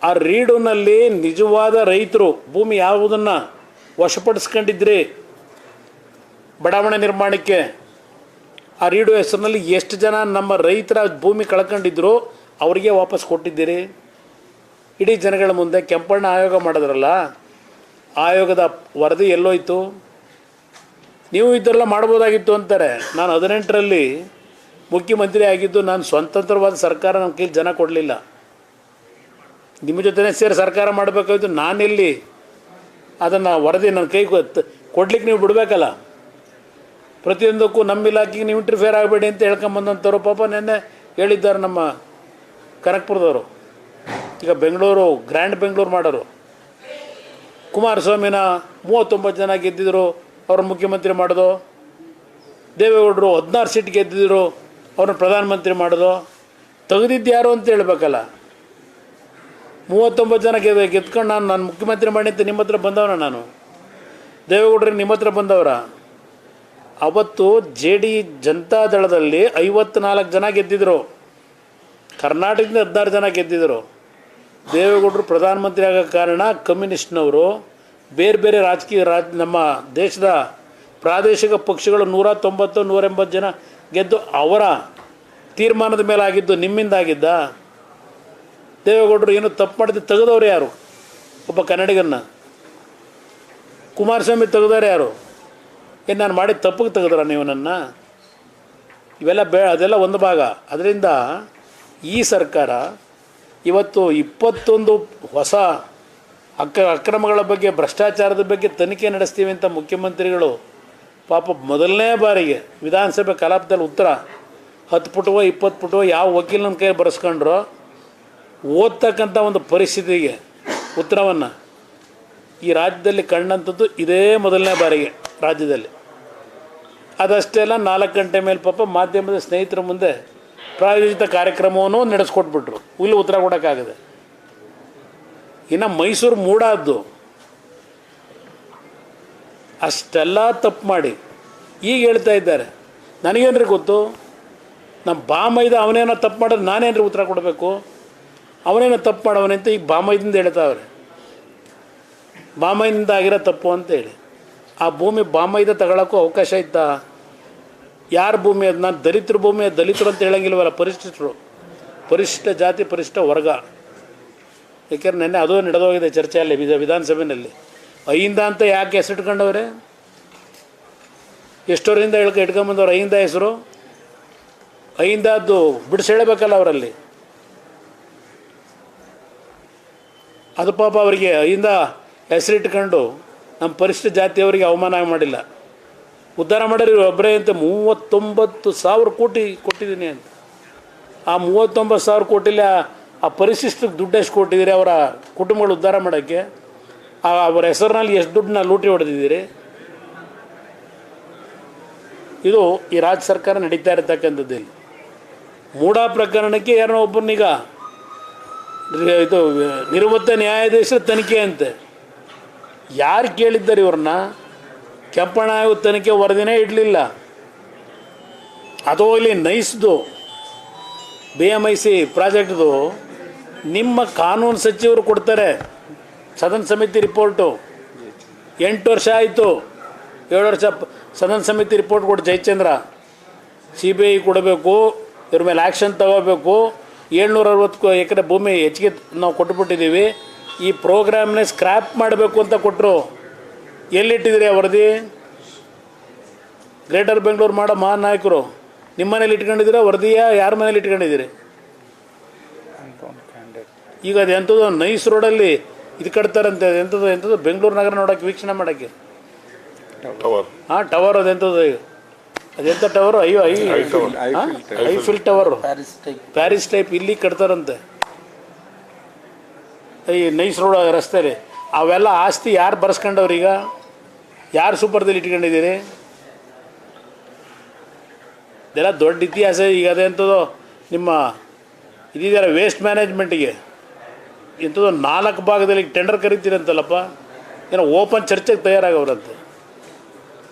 ಆ ರೀಡುನಲ್ಲಿ ನಿಜವಾದ ರೈತರು ಭೂಮಿ ಯಾವುದನ್ನು ವಶಪಡಿಸ್ಕೊಂಡಿದ್ರಿ ಬಡಾವಣೆ ನಿರ್ಮಾಣಕ್ಕೆ, ಆ ರೀಡು ಹೆಸರಿನಲ್ಲಿ ಎಷ್ಟು ಜನ ನಮ್ಮ ರೈತರ ಭೂಮಿ ಕಳ್ಕೊಂಡಿದ್ರು ಅವರಿಗೆ ವಾಪಸ್ ಕೊಟ್ಟಿದ್ದೀರಿ? ಇಡೀ ಜನಗಳ ಮುಂದೆ ಕೆಂಪಣ್ಣ ಆಯೋಗ ಮಾಡಿದ್ರಲ್ಲ, ಆಯೋಗದ ವರದಿ ಎಲ್ಲೋಯ್ತು? ನೀವು ಇದೆಲ್ಲ ಮಾಡ್ಬೋದಾಗಿತ್ತು ಅಂತಾರೆ. ನಾನು 18ರಲ್ಲಿ ಮುಖ್ಯಮಂತ್ರಿ ಆಗಿದ್ದು, ನಾನು ಸ್ವತಂತ್ರವಾದ ಸರ್ಕಾರ ನಮ್ಮ ಕೈಲಿ ಜನ ಕೊಡಲಿಲ್ಲ. ನಿಮ್ಮ ಜೊತೆ ಸೇರಿ ಸರ್ಕಾರ ಮಾಡಬೇಕಾಗಿತ್ತು. ನಾನೆಲ್ಲಿ ಅದನ್ನು ವರದಿ ನನ್ನ ಕೈ ಕೊಡ್ಲಿಕ್ಕೆ ನೀವು ಬಿಡಬೇಕಲ್ಲ. ಪ್ರತಿಯೊಂದಕ್ಕೂ ನಮ್ಮ ಇಲಾಖೆಗೆ ನೀವು ಇಂಟರ್ಫಿಯರ್ ಆಗಬೇಡಿ ಅಂತ ಹೇಳ್ಕೊಂಬಂದಂಥವ್ರು ಪಾಪ ನೆನ್ನೆ ಹೇಳಿದ್ದಾರೆ ನಮ್ಮ ಕನಕಪುರದವರು. ಈಗ ಬೆಂಗಳೂರು ಗ್ರ್ಯಾಂಡ್ ಬೆಂಗಳೂರು ಮಾಡೋರು, ಕುಮಾರಸ್ವಾಮಿನ 39 ಜನ ಗೆದ್ದಿದ್ರು, ಅವ್ರನ್ನ ಮುಖ್ಯಮಂತ್ರಿ ಮಾಡೋದು. ದೇವೇಗೌಡರು 16 ಸೀಟ್ ಗೆದ್ದಿದ್ರು, ಅವ್ರನ್ನ ಪ್ರಧಾನಮಂತ್ರಿ ಮಾಡೋದು. ತೆಗೆದಿದ್ದು ಯಾರು ಅಂತ ಹೇಳ್ಬೇಕಲ್ಲ. 39 ಜನ ಗೆದ್ಕೊಂಡು ನಾನು ಮುಖ್ಯಮಂತ್ರಿ ಮಾಡಿ ಅಂತ ನಿಮ್ಮ ಹತ್ರ ಬಂದವನ ನಾನು? ದೇವೇಗೌಡರಿಗೆ ನಿಮ್ಮ ಹತ್ರ ಬಂದವರ? ಅವತ್ತು ಜನತಾದಳದಲ್ಲಿ 54 ಜನ ಗೆದ್ದಿದ್ರು, ಕರ್ನಾಟಕದಿಂದ 16 ಜನ ಗೆದ್ದಿದ್ರು. ದೇವೇಗೌಡರು ಪ್ರಧಾನಮಂತ್ರಿ ಆಗೋ ಕಾರಣ ಕಮ್ಯುನಿಸ್ಟ್ನವರು ಬೇರೆ ಬೇರೆ ನಮ್ಮ ದೇಶದ ಪ್ರಾದೇಶಿಕ ಪಕ್ಷಗಳು 190 180 ಜನ ಗೆದ್ದು ಅವರ ತೀರ್ಮಾನದ ಮೇಲೆ ಆಗಿದ್ದು, ನಿಮ್ಮಿಂದ ಆಗಿದ್ದ? ದೇವೇಗೌಡರು ಏನು ತಪ್ಪು ಮಾಡಿದ್ದು ತೆಗೆದವ್ರು ಯಾರು? ಒಬ್ಬ ಕನ್ನಡಿಗನ್ನ. ಕುಮಾರಸ್ವಾಮಿ ತೆಗೆದವ್ರು ಯಾರು? ಏನು ನಾನು ಮಾಡಿದ ತಪ್ಪಿಗೆ ತೆಗೆದ್ರ ನೀವು ನನ್ನ? ಇವೆಲ್ಲ ಅದೆಲ್ಲ ಒಂದು ಭಾಗ. ಅದರಿಂದ ಈ ಸರ್ಕಾರ ಇವತ್ತು 21 ಹೊಸ ಅಕ್ರಮಗಳ ಬಗ್ಗೆ, ಭ್ರಷ್ಟಾಚಾರದ ಬಗ್ಗೆ ತನಿಖೆ ನಡೆಸ್ತೀವಿ ಅಂತ ಮುಖ್ಯಮಂತ್ರಿಗಳು ಪಾಪ ಮೊದಲನೇ ಬಾರಿಗೆ ವಿಧಾನಸಭೆ ಕಲಾಪದಲ್ಲಿ ಉತ್ತರ 10 ಪುಟವೋ 20 ಪುಟವೋ ಯಾವ ವಕೀಲನ ಕೈ ಬರೆಸ್ಕೊಂಡ್ರೋ ಓದ್ತಕ್ಕಂಥ ಒಂದು ಪರಿಸ್ಥಿತಿಗೆ ಉತ್ತರವನ್ನು ಈ ರಾಜ್ಯದಲ್ಲಿ ಕಂಡಂಥದ್ದು ಇದೇ ಮೊದಲನೇ ಬಾರಿಗೆ ರಾಜ್ಯದಲ್ಲಿ. ಅದಷ್ಟೇ ಅಲ್ಲ, 4 ಗಂಟೆ ಮೇಲೆ ಪಾಪ ಮಾಧ್ಯಮದ ಸ್ನೇಹಿತರ ಮುಂದೆ ಪ್ರಾಯೋಜಿತ ಕಾರ್ಯಕ್ರಮವನ್ನು ನಡೆಸ್ಕೊಟ್ಬಿಟ್ರು. ಇಲ್ಲಿ ಉತ್ತರ ಕೊಡೋಕ್ಕಾಗದೆ. ಇನ್ನು ಮೈಸೂರು ಮೂಡಾದ್ದು ಅಷ್ಟೆಲ್ಲ ತಪ್ಪು ಮಾಡಿ ಈಗ ಹೇಳ್ತಾ ಇದ್ದಾರೆ. ನನಗೇನ್ರಿ ಗೊತ್ತು? ನಮ್ಮ ಬಾಮೈದ ಅವನೇನೋ ತಪ್ಪು ಮಾಡಿದ್ರೆ ನಾನೇನ್ರಿ ಉತ್ತರ ಕೊಡಬೇಕು? ಅವನೇನೋ ತಪ್ಪು ಮಾಡವನೇ ಅಂತ ಈಗ ಬಾಮೈದಿಂದ ಹೇಳ್ತಾವ್ರೆ. ಬಾಮೈದಿಂದ ಆಗಿರೋ ತಪ್ಪು ಅಂತೇಳಿ ಆ ಭೂಮಿ ಬಾಮೈದ ತಗೊಳ್ಳೋಕ್ಕೂ ಅವಕಾಶ ಇತ್ತಾ? ಯಾರ ಭೂಮಿ ಅದು? ನಾನು ದಲಿತರ ಭೂಮಿ, ದಲಿತರು ಅಂತ ಹೇಳಂಗಿಲ್ವಲ್ಲ, ಪರಿಶಿಷ್ಟರು, ಪರಿಶಿಷ್ಟ ಜಾತಿ, ಪರಿಶಿಷ್ಟ ವರ್ಗ. ಯಾಕೆಂದ್ರೆ ನೆನ್ನೆ ಅದು ನಡೆದೋಗಿದೆ ಚರ್ಚೆಯಲ್ಲಿ ವಿಧಾನಸಭೆಯಲ್ಲಿ. ಅಹಿಂದ ಅಂತ ಯಾಕೆ ಹೆಸರಿಟ್ಕೊಂಡವ್ರೆ? ಎಷ್ಟೋರಿಂದ ಇಟ್ಕೊಂಬಂದವ್ರು ಅಹಿಂದ ಹೆಸರು? ಅಹಿಂದದ್ದು ಬಿಡಿಸೇಳಬೇಕಲ್ಲ ಅವರಲ್ಲಿ. ಅದು ಪಾಪ ಅವರಿಗೆ ಅಹಿಂದ ಹೆಸರಿಟ್ಕೊಂಡು ನಮ್ಮ ಪರಿಶಿಷ್ಟ ಜಾತಿಯವರಿಗೆ ಅವಮಾನ ಮಾಡಿಲ್ಲ. ಉದ್ಧಾರ ಮಾಡಿರಿ ಒಬ್ಬರೇ ಅಂತ 39,000 ಕೋಟಿ ಕೊಟ್ಟಿದ್ದೀನಿ ಅಂತ. ಆ 39,000 ಕೋಟಿಲಿ ಆ ಪರಿಶಿಷ್ಟಕ್ಕೆ ದುಡ್ಡು ಎಷ್ಟು ಕೊಟ್ಟಿದ್ದೀರಿ ಅವರ ಕುಟುಂಬಗಳು ಉದ್ಧಾರ ಮಾಡೋಕ್ಕೆ? ಅವರ ಹೆಸರಿನಲ್ಲಿ ಎಷ್ಟು ದುಡ್ಡನ್ನ ಲೂಟಿ ಹೊಡೆದಿದ್ದೀರಿ? ಇದು ಈ ರಾಜ್ಯ ಸರ್ಕಾರ ನಡೀತಾ ಇರತಕ್ಕಂಥದ್ದಿಲ್ಲ. ಮೂಢ ಪ್ರಕರಣಕ್ಕೆ ಯಾರನ್ನೋ ಒಬ್ಬರನ್ನೀಗ ಇದು ನಿವೃತ್ತ ನ್ಯಾಯಾಧೀಶರ ತನಿಖೆ ಅಂತೆ. ಯಾರು ಕೇಳಿದ್ದಾರೆ ಇವ್ರನ್ನ? ಕೆಂಪಣ್ಣ ಆಯೋಗ ತನಿಖೆ ವರದಿನೇ ಇಡಲಿಲ್ಲ. ಅದು ಇಲ್ಲಿ ನೈಸ್ದು BMIC ಪ್ರಾಜೆಕ್ಟ್ದು ನಿಮ್ಮ ಕಾನೂನು ಸಚಿವರು ಕೊಡ್ತಾರೆ ಸದನ ಸಮಿತಿ ರಿಪೋರ್ಟು. 8 ವರ್ಷ ಆಯಿತು, 7 ವರ್ಷ ಸದನ ಸಮಿತಿ ರಿಪೋರ್ಟ್ ಕೊಟ್ಟು ಜಯಚಂದ್ರ CBI ಕೊಡಬೇಕು, ಇವ್ರ ಮೇಲೆ ಆ್ಯಕ್ಷನ್ ತಗೋಬೇಕು. 760 ಎಕರೆ ಭೂಮಿ ಹೆಚ್ಚಿಗೆ ನಾವು ಕೊಟ್ಟುಬಿಟ್ಟಿದ್ದೀವಿ, ಈ ಪ್ರೋಗ್ರಾಮ್ನೇ ಸ್ಕ್ರ್ಯಾಪ್ ಮಾಡಬೇಕು ಅಂತ ಕೊಟ್ಟರು. ಎಲ್ಲಿಟ್ಟಿದ್ದೀರಿ ಆ ವರದಿ? ಗ್ರೇಟರ್ ಬೆಂಗಳೂರು ಮಾಡೋ ಮಹಾನ್ ನಾಯಕರು ನಿಮ್ಮ ಮನೇಲಿ ಇಟ್ಕೊಂಡಿದ್ದೀರಾ ವರದಿಯ? ಯಾರ ಮನೇಲಿ ಇಟ್ಕೊಂಡಿದ್ದೀರಿ? ಈಗ ಅದು ಎಂಥದ್ದು ನೈಸ್ ರೋಡಲ್ಲಿ ಇದು ಕಟ್ತಾರಂತೆ. ಎಂಥದ್ದು ಬೆಂಗಳೂರು ನಗರ ನೋಡೋಕ್ಕೆ, ವೀಕ್ಷಣೆ ಮಾಡೋಕ್ಕೆ. ಟವರ್ ಅದೆಂಥದ್ದು? ಅದೆಂಥ tower? Eiffel tower, Paris type ಇಲ್ಲಿ ಕಟ್ತಾರಂತೆ ಈ ನೈಸ್ ರೋಡ್ ರಸ್ತೆಯಲ್ಲಿ. ಅವೆಲ್ಲ ಆಸ್ತಿ ಯಾರು ಬರ್ಸ್ಕೊಂಡವ್ರು? ಈಗ ಯಾರು ಸೂಪರ್ದಲ್ಲಿ ಇಟ್ಕೊಂಡಿದ್ದೀರಿ? ಇದೆಲ್ಲ ದೊಡ್ಡ ಇತಿಹಾಸ. ಈಗ ಅದೇಂಥದ್ದು ನಿಮ್ಮ ಇದೆಯಲ್ಲ ವೇಸ್ಟ್ ಮ್ಯಾನೇಜ್ಮೆಂಟಿಗೆ ಇಂಥದ್ದು 4 ಭಾಗದಲ್ಲಿ ಟೆಂಡರ್ ಕರಿತೀರಂತಲ್ಲಪ್ಪ. ಏನೋ ಓಪನ್ ಚರ್ಚೆಗೆ ತಯಾರಾಗವ್ರಂತೆ.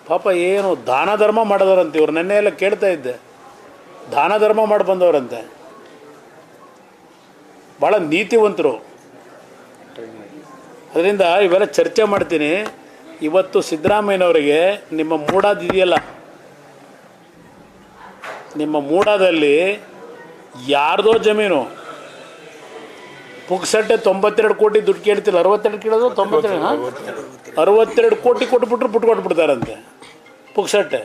ಪಾಪ ಏನು ದಾನ ಧರ್ಮ ಮಾಡಿದವರಂತೆ ಇವ್ರು. ನೆನ್ನೆ ಎಲ್ಲ ಕೇಳ್ತಾ ಇದ್ದೆ, ದಾನ ಧರ್ಮ ಮಾಡಿ ಬಂದವರಂತೆ, ಭಾಳ ನೀತಿವಂತರು. ಅದರಿಂದ ಇವೆಲ್ಲ ಚರ್ಚೆ ಮಾಡ್ತೀನಿ. ಇವತ್ತು ಸಿದ್ದರಾಮಯ್ಯನವರಿಗೆ ನಿಮ್ಮ ಮೂಡಾದಿದೆಯಲ್ಲ, ನಿಮ್ಮ ಮೂಡಾದಲ್ಲಿ ಯಾರ್ದೋ ಜಮೀನು ಪುಕ್ಸಟ್ಟೆ 92 ಕೋಟಿ ದುಡ್ಡು ಕೇಳ್ತಿಲ್ಲ, 62 ಕೇಳೋದು 92 62 ಕೋಟಿ ಕೊಟ್ಬಿಟ್ರು ಬಿಟ್ಟು ಕೊಟ್ಬಿಡ್ತಾರಂತೆ. ಪುಕ್ಸಟ್ಟೆ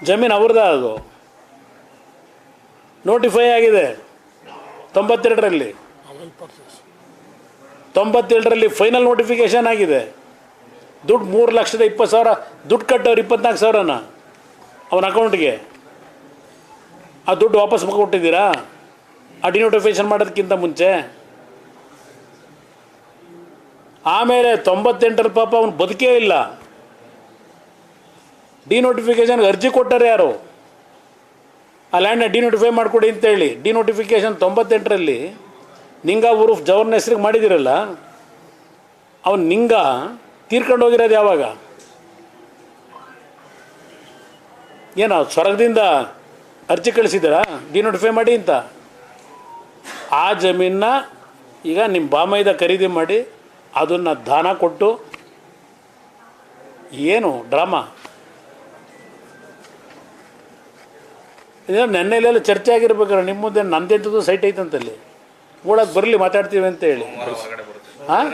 ಜಮೀನು ಅವ್ರದ್ದ, ಅದು ನೋಟಿಫೈ ಆಗಿದೆ 92ರಲ್ಲಿ, 97ರಲ್ಲಿ ಫೈನಲ್ ನೋಟಿಫಿಕೇಷನ್ ಆಗಿದೆ. ದುಡ್ಡು 3,20,000 ದುಡ್ಡು ಕಟ್ಟವ್ರು, 24,000ನ ಅವನ ಅಕೌಂಟ್ಗೆ. ಆ ದುಡ್ಡು ವಾಪಸ್ ಕೊಟ್ಟಿದ್ದೀರಾ ಆ ಡಿನೋಟಿಫಿಕೇಷನ್ ಮಾಡೋದಕ್ಕಿಂತ ಮುಂಚೆ? ಆಮೇಲೆ 98ರ ಪಾಪ ಅವನು ಬದುಕೇ ಇಲ್ಲ. ಡಿನೋಟಿಫಿಕೇಷನ್ಗೆ ಅರ್ಜಿ ಕೊಟ್ಟಾರೆ ಯಾರು? ಆ ಲ್ಯಾಂಡ್ನ ಡಿನೋಟಿಫೈ ಮಾಡಿಕೊಡಿ ಅಂತೇಳಿ. ಡಿನೋಟಿಫಿಕೇಷನ್ 98ರಲ್ಲಿ ನಿಂಗ ಉರುಫ್ ಜವರ್ನ ಹೆಸ್ರಿಗೆ ಮಾಡಿದಿರಲ್ಲ, ಅವನು ನಿಂಗ ತೀರ್ಕೊಂಡು ಹೋಗಿರೋದು ಯಾವಾಗ? ಏನೋ ಸ್ವರ್ಗದಿಂದ ಅರ್ಜಿ ಕಳಿಸಿದ್ದೀರಾ ಡಿನೋಟಿಫೈ ಮಾಡಿ ಅಂತ? ಆ ಜಮೀನನ್ನ ಈಗ ನಿಮ್ಮ ಬಾಮೈದ ಖರೀದಿ ಮಾಡಿ ಅದನ್ನು ದಾನ ಕೊಟ್ಟು, ಏನು ಡ್ರಾಮಾ ಇದು? ನೆನ್ನೆಲೆಲ್ಲ ಚರ್ಚೆ ಆಗಿರ್ಬೇಕಾದ್ರೆ ನಿಮ್ಮ ಮುಂದೆ ನಂದೆಂಥದ್ದು ಸೈಟ್ ಐತಂತಲ್ಲಿ, ಓಡಕ್ಕೆ ಬರಲಿ ಮಾತಾಡ್ತೀವಿ ಅಂತ ಹೇಳಿ. ಹಾಂ,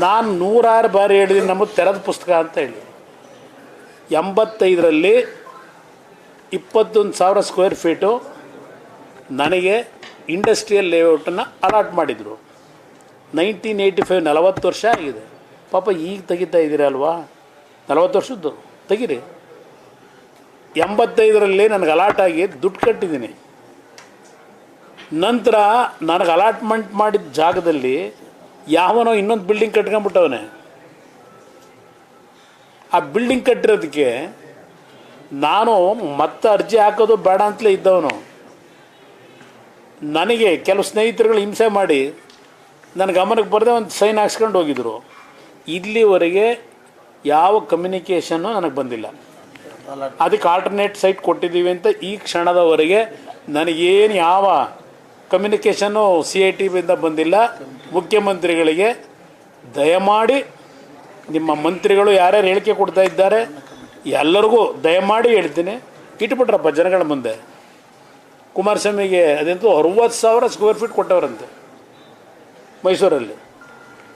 ನಾನು 106 ಬಾರಿ ಹೇಳಿದ್ದೀನಿ ನಮ್ಮದು ತೆರೆದ ಪುಸ್ತಕ ಅಂತ ಹೇಳಿ. 85ರಲ್ಲಿ 21,000 ಸ್ಕ್ವೇರ್ ಫೀಟು ನನಗೆ ಇಂಡಸ್ಟ್ರಿಯಲ್ ಲೇಔಟನ್ನು ಅಲಾಟ್ ಮಾಡಿದರು. 1985, 40 ವರ್ಷ ಆಗಿದೆ. ಪಾಪ ಈಗ ತೆಗಿತಾ ಇದ್ದೀರಲ್ವಾ, 40 ವರ್ಷದ್ದು ತೆಗೀರಿ. 85ರಲ್ಲಿ ನನಗೆ ಅಲಾಟ್ ಆಗಿ ದುಡ್ಡು ಕಟ್ಟಿದ್ದೀನಿ. ನಂತರ ನನಗೆ ಅಲಾಟ್ಮೆಂಟ್ ಮಾಡಿದ ಜಾಗದಲ್ಲಿ ಯಾವನೋ ಇನ್ನೊಂದು ಬಿಲ್ಡಿಂಗ್ ಕಟ್ಕೊಂಡ್ಬಿಟ್ಟವನೆ. ಆ ಬಿಲ್ಡಿಂಗ್ ಕಟ್ಟಿರೋದಕ್ಕೆ ನಾನು ಮತ್ತೆ ಅರ್ಜಿ ಹಾಕೋದು ಬೇಡ ಅಂತಲೇ ಇದ್ದವನು. ನನಗೆ ಕೆಲವು ಸ್ನೇಹಿತರುಗಳು ಹಿಂಸೆ ಮಾಡಿ ನನ್ನ ಗಮನಕ್ಕೆ ಬರದೆ ಒಂದು ಸೈನ್ ಹಾಕ್ಸ್ಕೊಂಡು ಹೋಗಿದ್ರು. ಇಲ್ಲಿವರೆಗೆ ಯಾವ ಕಮ್ಯುನಿಕೇಷನ್ನು ನನಗೆ ಬಂದಿಲ್ಲ. ಅದಕ್ಕೆ ಆಲ್ಟರ್ನೇಟ್ ಸೈಟ್ ಕೊಟ್ಟಿದ್ದೀವಿ ಅಂತ ಈ ಕ್ಷಣದವರೆಗೆ ನನಗೇನು ಯಾವ ಕಮ್ಯುನಿಕೇಷನ್ನು CITಬಿಂದ ಬಂದಿಲ್ಲ. ಮುಖ್ಯಮಂತ್ರಿಗಳಿಗೆ ದಯಮಾಡಿ, ನಿಮ್ಮ ಮಂತ್ರಿಗಳು ಯಾರ್ಯಾರು ಹೇಳಿಕೆ ಕೊಡ್ತಾ ಇದ್ದಾರೆ ಎಲ್ಲರಿಗೂ ದಯಮಾಡಿ ಹೇಳ್ತೀನಿ, ಇಟ್ಬಿಟ್ರಪ್ಪ ಜನಗಳ ಮುಂದೆ. ಕುಮಾರಸ್ವಾಮಿಗೆ ಅದಂತೂ 60,000 ಸ್ಕ್ವೇರ್ ಫೀಟ್ ಕೊಟ್ಟವರಂತೆ ಮೈಸೂರಲ್ಲಿ.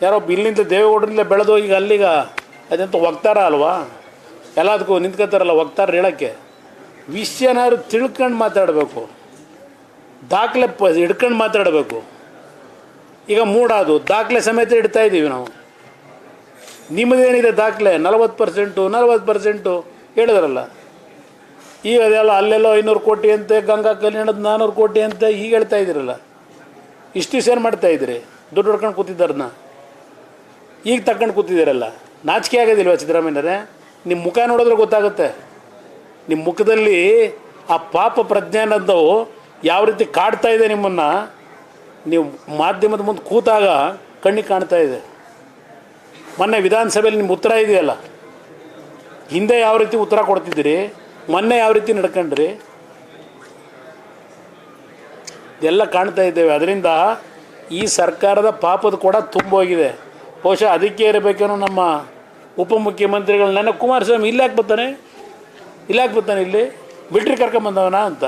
ಯಾರೋ ಇಲ್ಲಿಂದ ದೇವೇಗೌಡರಿಂದ ಬೆಳೆದು ಈಗ ಅಲ್ಲಿಗ ಅದಂತೂ ವಕ್ತಾರ ಅಲ್ವಾ, ಎಲ್ಲದಕ್ಕೂ ನಿಂತ್ಕೊತಾರಲ್ಲ ವಕ್ತಾರ ಹೇಳೋಕ್ಕೆ. ವಿಷಯನಾದ್ರು ತಿಳ್ಕೊಂಡು ಮಾತಾಡಬೇಕು, ದಾಖಲೆ ಹಿಡ್ಕೊಂಡು ಮಾತಾಡಬೇಕು. ಈಗ ಮೂಡಾದು ದಾಖಲೆ ಸಮೇತ ಇಡ್ತಾ ಇದ್ದೀವಿ ನಾವು. ನಿಮ್ಮದೇನಿದೆ ದಾಖಲೆ? 40% ಹೇಳಿದ್ರಲ್ಲ. ಈಗ ಅದೆಲ್ಲ ಅಲ್ಲೆಲ್ಲೋ 500 ಕೋಟಿ ಅಂತೆ, ಗಂಗಾ ಕಲ್ಯಾಣದ 400 ಕೋಟಿ ಅಂತೆ ಈಗ ಹೇಳ್ತಾ ಇದ್ದೀರಲ್ಲ. ಇಷ್ಟು ಸೇರ್ ಮಾಡ್ತಾಯಿದ್ದೀರಿ, ದುಡ್ಡು ಹೊಡ್ಕೊಂಡು ಕೂತಿದ್ದಾರನ್ನ ಈಗ ತಗೊಂಡು ಕೂತಿದ್ದೀರಲ್ಲ. ನಾಚಿಕೆ ಆಗೋದಿಲ್ವ ಸಿದ್ದರಾಮಯ್ಯರೇ? ನಿಮ್ಮ ಮುಖ ನೋಡಿದ್ರೆ ಗೊತ್ತಾಗುತ್ತೆ. ನಿಮ್ಮ ಮುಖದಲ್ಲಿ ಆ ಪಾಪ ಪ್ರಜ್ಞಾನದ್ದು ಯಾವ ರೀತಿ ಕಾಡ್ತಾ ಇದೆ ನಿಮ್ಮನ್ನು. ನೀವು ಮಾಧ್ಯಮದ ಮುಂದೆ ಕೂತಾಗ ಕಣ್ಣಿಗೆ ಕಾಣ್ತಾ ಇದೆ. ಮೊನ್ನೆ ವಿಧಾನಸಭೆಯಲ್ಲಿ ನಿಮ್ಮ ಉತ್ತರ ಇದೆಯಲ್ಲ, ಹಿಂದೆ ಯಾವ ರೀತಿ ಉತ್ತರ ಕೊಡ್ತಿದ್ದೀರಿ, ಮೊನ್ನೆ ಯಾವ ರೀತಿ ನಡ್ಕೊಂಡ್ರಿ, ಇದೆಲ್ಲ ಕಾಣ್ತಾ ಇದ್ದೇವೆ. ಅದರಿಂದ ಈ ಸರ್ಕಾರದ ಪಾಪದ ಕೂಡ ತುಂಬೋಗಿದೆ. ಬಹುಶಃ ಅದಕ್ಕೆ ಇರಬೇಕೇನೋ ನಮ್ಮ ಉಪಮುಖ್ಯಮಂತ್ರಿಗಳು. ನನ್ನ ಕುಮಾರಸ್ವಾಮಿ ಇಲ್ಲಿ ಯಾಕೆ ಬರ್ತಾನೆ ಇಲ್ಲಿ ಮಿಲ್ಟ್ರಿ ಕರ್ಕೊಂಬಂದವನ ಅಂತ.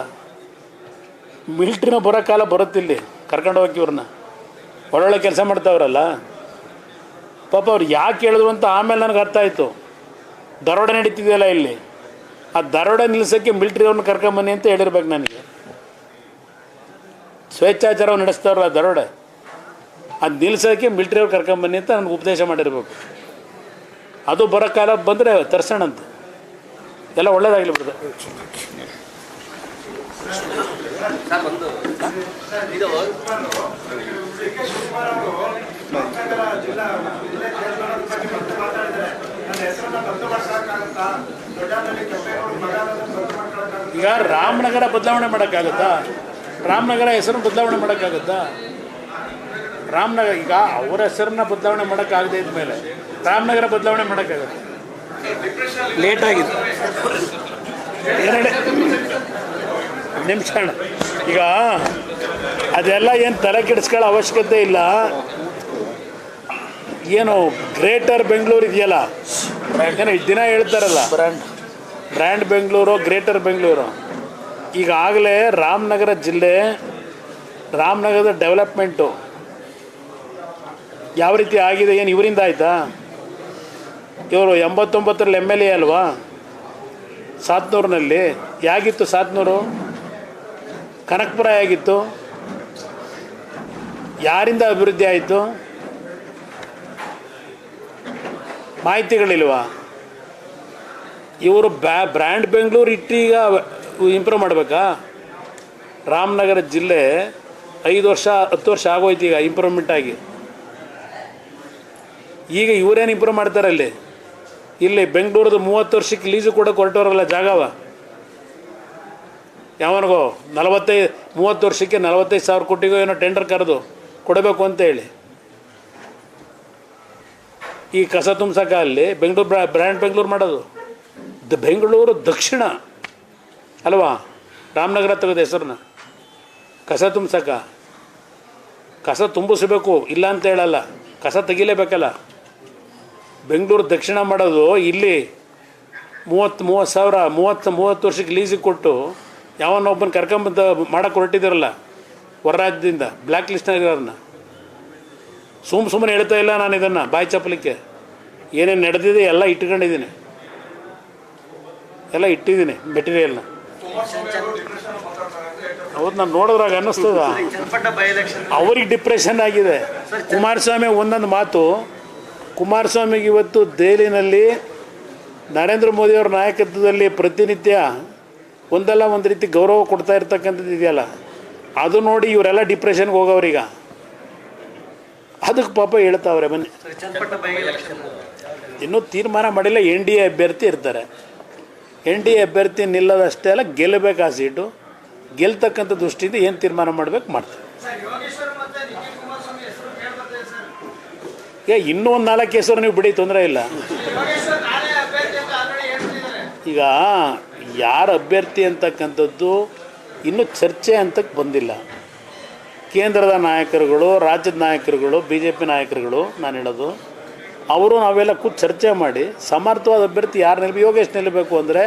ಮಿಲ್ಟ್ರಿನ ಬರೋ ಕಾಲ ಬರುತ್ತಿಲ್ಲಿ, ಕರ್ಕೊಂಡು ಹೋಗಿ ಇವ್ರನ್ನ ಒಳ್ಳೊಳ್ಳೆ ಕೆಲಸ ಮಾಡ್ತಾವ್ರಲ್ಲ. ಪಾಪ ಅವ್ರು ಯಾಕೆ ಹೇಳಿದ್ರು ಅಂತ ಆಮೇಲೆ ನನಗೆ ಅರ್ಥ ಆಯಿತು. ದರೋಡೆ ನಡೀತಿದೆಯಲ್ಲ ಇಲ್ಲಿ, ಆ ದರೋಡೆ ನಿಲ್ಲಿಸೋಕ್ಕೆ ಮಿಲ್ಟ್ರಿಯವ್ರನ್ನ ಕರ್ಕೊಂಬನ್ನಿ ಅಂತ ಹೇಳಿರ್ಬೇಕು ನನಗೆ. ಸ್ವೇಚ್ಛಾಚಾರವು ನಡೆಸ್ತಾವ್ರಲ್ಲ ದರೋಡೆ, ಅದು ನಿಲ್ಲಿಸೋಕ್ಕೆ ಮಿಲ್ಟ್ರಿಯವ್ರು ಕರ್ಕೊಂಬನ್ನಿ ಅಂತ ನನಗೆ ಉಪದೇಶ ಮಾಡಿರ್ಬೇಕು. ಅದು ಬರೋ ಕಾಲ ಬಂದರೆ ತರ್ಸೋಣಂತ. ಎಲ್ಲ ಒಳ್ಳೇದಾಗಲಿ ಬಿಡ್ತದೆ. ಈಗ ರಾಮನಗರ ಬದಲಾವಣೆ ಮಾಡೋಕ್ಕಾಗುತ್ತಾ? ರಾಮನಗರ ಹೆಸರನ್ನು ಬದಲಾವಣೆ ಮಾಡೋಕ್ಕಾಗುತ್ತಾ? ರಾಮನಗರ ಈಗ ಅವರ ಹೆಸರನ್ನ ಬದಲಾವಣೆ ಮಾಡೋಕ್ಕಾಗದೇ ಇದ್ಮೇಲೆ ರಾಮನಗರ ಬದಲಾವಣೆ ಮಾಡೋಕ್ಕಾಗುತ್ತೆ? ಲೇಟ್ ಆಗಿದೆ. ಏನೇಳಿ ನಿಮಿಷ ಅಣ್ಣ, ಈಗ ಅದೆಲ್ಲ ಏನು ತಲೆ ಕೆಡಿಸ್ಕೊಳ್ಳೋ ಅವಶ್ಯಕತೆ ಇಲ್ಲ. ಏನು ಗ್ರೇಟರ್ ಬೆಂಗಳೂರು ಇದೆಯಲ್ಲ, ಏನೋ ದಿನ ಹೇಳ್ತಾರಲ್ಲ ಬ್ರ್ಯಾಂಡ್ ಬೆಂಗಳೂರು, ಗ್ರೇಟರ್ ಬೆಂಗಳೂರು. ಈಗಾಗಲೇ ರಾಮನಗರ ಜಿಲ್ಲೆ, ರಾಮನಗರದ ಡೆವಲಪ್ಮೆಂಟು ಯಾವ ರೀತಿ ಆಗಿದೆ, ಏನು ಇವರಿಂದ ಆಯಿತಾ? ಇವರು 89ರಲ್ಲಿ MLA ಅಲ್ವಾ ಸಾತ್ನೂರಿನಲ್ಲಿ? ಯಾಗಿತ್ತು ಸಾತ್ನೂರು? ಕನಕಪುರ ಆಗಿತ್ತು. ಯಾರಿಂದ ಅಭಿವೃದ್ಧಿ ಆಯಿತು? ಮಾಹಿತಿಗಳಿಲ್ವಾ? ಇವರು ಬ್ರ್ಯಾಂಡ್ ಬೆಂಗಳೂರು ಇಟ್ಟೀಗ ಇಂಪ್ರೂವ್ ಮಾಡಬೇಕಾ? ರಾಮನಗರ ಜಿಲ್ಲೆ 5 ವರ್ಷ 10 ವರ್ಷ ಆಗೋಯ್ತು ಈಗ ಇಂಪ್ರೂವ್ಮೆಂಟ್ ಆಗಿ. ಈಗ ಇವರೇನು ಇಂಪ್ರೂವ್ ಮಾಡ್ತಾರೆ ಅಲ್ಲಿ? ಇಲ್ಲಿ ಬೆಂಗಳೂರದು 30 ವರ್ಷಕ್ಕೆ ಲೀಸು ಕೂಡ ಕೊರಟೋರಲ್ಲ ಜಾಗವ. ಯಾವನಿಗೋ 30 ವರ್ಷಕ್ಕೆ 45,000 ಕೋಟಿಗೋ ಏನೋ ಟೆಂಡರ್ ಕರೆದು ಕೊಡಬೇಕು ಅಂತೇಳಿ ಈ ಕಸ ತುಂಬಿಸಕ ಅಲ್ಲಿ ಬೆಂಗಳೂರು ಬ್ರ್ಯಾಂಡ್ ಬೆಂಗಳೂರು ಮಾಡೋದು. ಬೆಂಗಳೂರು ದಕ್ಷಿಣ ಅಲ್ವಾ? ರಾಮನಗರ ತೆಗೆದು ಹೆಸರನ್ನ ಕಸ ತುಂಬಿಸಕ. ಕಸ ತುಂಬಿಸ್ಬೇಕು ಇಲ್ಲ ಅಂತ ಹೇಳಲ್ಲ, ಕಸ ತೆಗಿಲೇಬೇಕಲ್ಲ. ಬೆಂಗಳೂರು ದಕ್ಷಿಣ ಮಾಡೋದು ಇಲ್ಲಿ 30 ವರ್ಷಕ್ಕೆ ಲೀಸಿಗೆ ಕೊಟ್ಟು ಯಾವನ್ನೊಬ್ಬನ ಕರ್ಕೊಂಬಂದು ಮಾಡೋಕ್ಕೆ ಹೊರಟಿದ್ದಾರಲ್ಲ ಹೊರ ರಾಜ್ಯದಿಂದ, ಬ್ಲ್ಯಾಕ್ ಲಿಸ್ಟ್ನಾಗಿರೋರನ್ನ. ಸುಮ್ಮನೆ ಹೇಳ್ತಾ ಇಲ್ಲ ನಾನು ಇದನ್ನು ಬಾಯಿ ಚಪ್ಪಲಿಕ್ಕೆ. ಏನೇನು ನಡೆದಿದೆ ಎಲ್ಲ ಇಟ್ಕೊಂಡಿದ್ದೀನಿ, ಎಲ್ಲ ಇಟ್ಟಿದ್ದೀನಿ ಮೆಟೀರಿಯಲ್ನ. ಹೌದು, ನಾನು ನೋಡಿದ್ರಾಗ ಅನ್ನಿಸ್ತದ ಅವ್ರಿಗೆ ಡಿಪ್ರೆಷನ್ ಆಗಿದೆ. ಕುಮಾರಸ್ವಾಮಿ ಒಂದೊಂದು ಮಾತು, ಕುಮಾರಸ್ವಾಮಿಗೆ ಇವತ್ತು ದೆಹಲಿನಲ್ಲಿ ನರೇಂದ್ರ ಮೋದಿಯವ್ರ ನಾಯಕತ್ವದಲ್ಲಿ ಪ್ರತಿನಿತ್ಯ ಒಂದಲ್ಲ ಒಂದು ರೀತಿ ಗೌರವ ಕೊಡ್ತಾ ಇರ್ತಕ್ಕಂಥದ್ದು ಇದೆಯಲ್ಲ, ಅದು ನೋಡಿ ಇವರೆಲ್ಲ ಡಿಪ್ರೆಷನ್ಗೆ ಹೋಗೋವ್ರೀಗ. ಅದಕ್ಕೆ ಪಾಪ ಹೇಳ್ತಾವ್ರೆ. ಬನ್ನಿ, ಇನ್ನೂ ತೀರ್ಮಾನ ಮಾಡಿಲ್ಲ. NDA ಅಭ್ಯರ್ಥಿ ಇರ್ತಾರೆ. NDA ಅಭ್ಯರ್ಥಿ ನಿಲ್ಲೋದಷ್ಟೇ ಅಲ್ಲ, ಗೆಲ್ಲಬೇಕು ಆ ಸೀಟು. ಗೆಲ್ತಕ್ಕಂಥ ದೃಷ್ಟಿಯಿಂದ ಏನು ತೀರ್ಮಾನ ಮಾಡಬೇಕು ಮಾಡ್ತಾರೆ. ಇನ್ನೂ ಒಂದು 4 ಹೆಸರು ನೀವು ಬಿಡಿ, ತೊಂದರೆ ಇಲ್ಲ. ಈಗ ಯಾರ ಅಭ್ಯರ್ಥಿ ಅಂತಕ್ಕಂಥದ್ದು ಇನ್ನೂ ಚರ್ಚೆ ಅಂತಕ್ಕೆ ಬಂದಿಲ್ಲ. ಕೇಂದ್ರದ ನಾಯಕರುಗಳು, ರಾಜ್ಯದ ನಾಯಕರುಗಳು, BJP ನಾಯಕರುಗಳು, ನಾನು ಹೇಳೋದು ಅವರು ನಾವೆಲ್ಲ ಕೂತು ಚರ್ಚೆ ಮಾಡಿ ಸಮರ್ಥವಾದ ಅಭ್ಯರ್ಥಿ ಯಾರು ಯೋಗೇಶ್ ನಿಲ್ಲಬೇಕು ಅಂದರೆ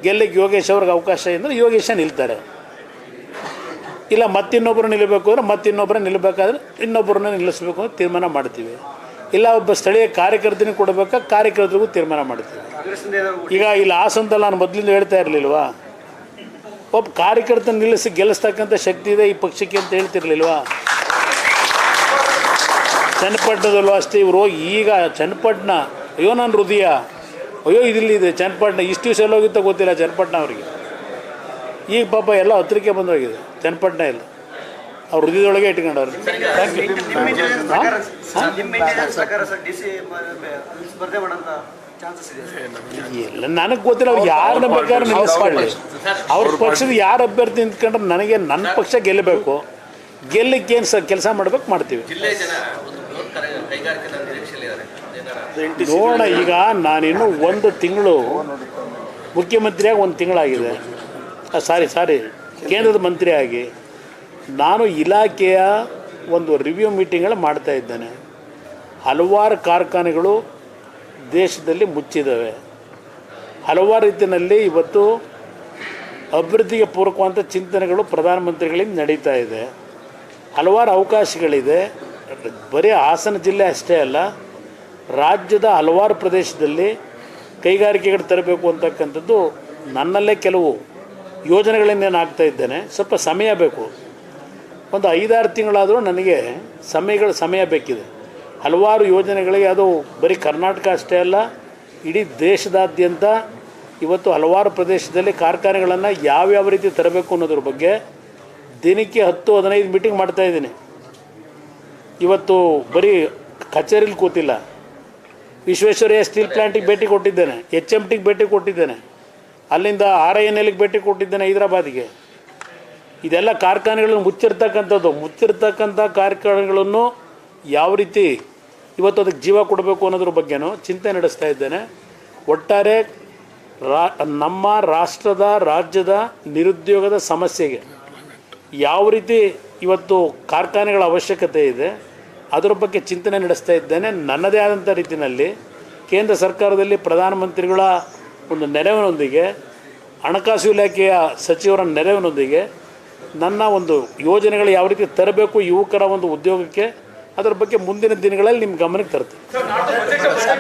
ಗೆಲ್ಲಿಗೆ ಯೋಗೇಶ್ ಅವ್ರಿಗೆ ಅವಕಾಶ ಇದ್ದರೆ ಯೋಗೇಶ ನಿಲ್ತಾರೆ. ಇಲ್ಲ ಮತ್ತಿನ್ನೊಬ್ಬರು ನಿಲ್ಲಬೇಕು ಅಂದರೆ ಮತ್ತಿನ್ನೊಬ್ಬರೇ ನಿಲ್ಲಬೇಕಾದ್ರೆ ಇನ್ನೊಬ್ಬರನ್ನ ನಿಲ್ಲಿಸ್ಬೇಕು ಅಂತ ತೀರ್ಮಾನ ಮಾಡ್ತೀವಿ. ಇಲ್ಲ ಒಬ್ಬ ಸ್ಥಳೀಯ ಕಾರ್ಯಕರ್ತನಿಗೆ ಕೊಡಬೇಕಾ, ಕಾರ್ಯಕರ್ತರಿಗೂ ತೀರ್ಮಾನ ಮಾಡ್ತೀವಿ. ಈಗ ಇಲ್ಲಿ ಹಾಸನದಲ್ಲಿ ನಾನು ಮೊದಲಿಂದ ಹೇಳ್ತಾ ಇರಲಿಲ್ವಾ, ಒಬ್ಬ ಕಾರ್ಯಕರ್ತನ ನಿಲ್ಲಿಸಿ ಗೆಲ್ಲಿಸ್ತಕ್ಕಂಥ ಶಕ್ತಿ ಇದೆ ಈ ಪಕ್ಷಕ್ಕೆ ಅಂತ ಹೇಳ್ತಿರ್ಲಿಲ್ವಾ? ಚನ್ನಪಟ್ಟಣದಲ್ಲೂ ಅಷ್ಟೇ. ಇವರು ಈಗ ಚನ್ನಪಟ್ಟಣ, ಅಯ್ಯೋ ನನ್ನ ಹೃದಯ, ಅಯ್ಯೋ ಇದಿಲ್ಲಿದೆ ಚನ್ನಪಟ್ಟಣ. ಇಷ್ಟು ದಿವಸ ಎಲ್ಲೋಗಿತ್ತೋ ಗೊತ್ತಿಲ್ಲ ಚನ್ನಪಟ್ಟಣ ಅವರಿಗೆ. ಈಗ ಪಾಪ ಎಲ್ಲ ಹತ್ತಿರಕ್ಕೆ ಬಂದೋಗಿದೆ ಚನ್ನಪಟ್ಟಣ ಎಲ್ಲ. ಅವ್ರ ಹೃದಯದೊಳಗೆ ಇಟ್ಕೊಂಡವ್ರು. ಇಲ್ಲ, ನನಗೆ ಗೊತ್ತಿಲ್ಲ. ಅವ್ರು ಯಾರನ್ನ ಬೇಕಾದ್ರೆ ನಿಲ್ಲಿಸ್ಕೊಳ್ಳಿ. ಅವ್ರ ಪಕ್ಷದ ಯಾರು ಅಭ್ಯರ್ಥಿ ನಿಂತ್ಕೊಂಡ್ರೆ ನನಗೆ ನನ್ನ ಪಕ್ಷ ಗೆಲ್ಲಬೇಕು. ಗೆಲ್ಲಕ್ಕೆ ಏನು ಕೆಲಸ ಮಾಡ್ಬೇಕು ಮಾಡ್ತೀವಿ. ನೋಡೋಣ. ಈಗ ನಾನಿನ್ನು 1 ತಿಂಗಳು ಮುಖ್ಯಮಂತ್ರಿಯಾಗಿ 1 ತಿಂಗಳಾಗಿದೆ. ಸಾರಿ ಕೇಂದ್ರದ ಮಂತ್ರಿಯಾಗಿ ನಾನು ಇಲಾಖೆಯ ಒಂದು ರಿವ್ಯೂ ಮೀಟಿಂಗ್ಗಳು ಮಾಡ್ತಾ ಇದ್ದೇನೆ. ಹಲವಾರು ಕಾರ್ಖಾನೆಗಳು ದೇಶದಲ್ಲಿ ಮುಚ್ಚಿದ್ದಾವೆ. ಹಲವಾರು ರೀತಿಯಲ್ಲಿ ಇವತ್ತು ಅಭಿವೃದ್ಧಿಗೆ ಪೂರಕವಾದಂಥ ಚಿಂತನೆಗಳು ಪ್ರಧಾನಮಂತ್ರಿಗಳಿಂದ ನಡೀತಾ ಇದೆ. ಹಲವಾರು ಅವಕಾಶಗಳಿದೆ. ಬರೀ ಹಾಸನ ಜಿಲ್ಲೆ ಅಷ್ಟೇ ಅಲ್ಲ, ರಾಜ್ಯದ ಹಲವಾರು ಪ್ರದೇಶದಲ್ಲಿ ಕೈಗಾರಿಕೆಗಳು ತರಬೇಕು ಅಂತಕ್ಕಂಥದ್ದು ನನ್ನಲ್ಲೇ ಕೆಲವು ಯೋಜನೆಗಳನ್ನೇನು ಆಗ್ತಾ ಇದ್ದೇನೆ. ಸ್ವಲ್ಪ ಸಮಯ ಬೇಕು. ಒಂದು 5-6 ತಿಂಗಳಾದರೂ ನನಗೆ ಸಮಯ ಬೇಕಿದೆ. ಹಲವಾರು ಯೋಜನೆಗಳಿಗೆ, ಅದು ಬರೀ ಕರ್ನಾಟಕ ಅಷ್ಟೇ ಅಲ್ಲ, ಇಡೀ ದೇಶದಾದ್ಯಂತ ಇವತ್ತು ಹಲವಾರು ಪ್ರದೇಶದಲ್ಲಿ ಕಾರ್ಖಾನೆಗಳನ್ನು ಯಾವ್ಯಾವ ರೀತಿ ತರಬೇಕು ಅನ್ನೋದ್ರ ಬಗ್ಗೆ ದಿನಕ್ಕೆ 10-15 ಮೀಟಿಂಗ್ ಮಾಡ್ತಾಯಿದ್ದೀನಿ. ಇವತ್ತು ಬರೀ ಕಚೇರಿಲಿ ಕೂತಿಲ್ಲ. ವಿಶ್ವೇಶ್ವರಯ್ಯ ಸ್ಟೀಲ್ ಪ್ಲ್ಯಾಂಟಿಗೆ ಭೇಟಿ ಕೊಟ್ಟಿದ್ದೇನೆ, HMTಗೆ ಭೇಟಿ ಕೊಟ್ಟಿದ್ದೇನೆ, ಅಲ್ಲಿಂದ RINLಗೆ ಭೇಟಿ ಕೊಟ್ಟಿದ್ದೇನೆ ಹೈದರಾಬಾದಿಗೆ. ಇದೆಲ್ಲ ಕಾರ್ಖಾನೆಗಳನ್ನು ಮುಚ್ಚಿರ್ತಕ್ಕಂಥ ಕಾರ್ಖಾನೆಗಳನ್ನು ಯಾವ ರೀತಿ ಇವತ್ತು ಅದಕ್ಕೆ ಜೀವ ಕೊಡಬೇಕು ಅನ್ನೋದ್ರ ಬಗ್ಗೆನೂ ಚಿಂತೆ ನಡೆಸ್ತಾ ಇದ್ದೇನೆ. ಒಟ್ಟಾರೆ ನಮ್ಮ ರಾಜ್ಯದ ನಿರುದ್ಯೋಗದ ಸಮಸ್ಯೆಗೆ ಯಾವ ರೀತಿ ಇವತ್ತು ಕಾರ್ಖಾನೆಗಳ ಅವಶ್ಯಕತೆ ಇದೆ ಅದರ ಬಗ್ಗೆ ಚಿಂತನೆ ನಡೆಸ್ತಾ ಇದ್ದೇನೆ. ನನ್ನದೇ ಆದಂಥ ರೀತಿಯಲ್ಲಿ ಕೇಂದ್ರ ಸರ್ಕಾರದಲ್ಲಿ ಪ್ರಧಾನಮಂತ್ರಿಗಳ ಒಂದು ನೆರವಿನೊಂದಿಗೆ, ಹಣಕಾಸು ಇಲಾಖೆಯ ಸಚಿವರ ನೆರವಿನೊಂದಿಗೆ ನನ್ನ ಒಂದು ಯೋಜನೆಗಳು ಯಾವ ರೀತಿ ತರಬೇಕು ಯುವಕರ ಒಂದು ಉದ್ಯೋಗಕ್ಕೆ, ಅದರ ಬಗ್ಗೆ ಮುಂದಿನ ದಿನಗಳಲ್ಲಿ ನಿಮ್ಮ ಗಮನಕ್ಕೆ ತರ್ತೀನಿ.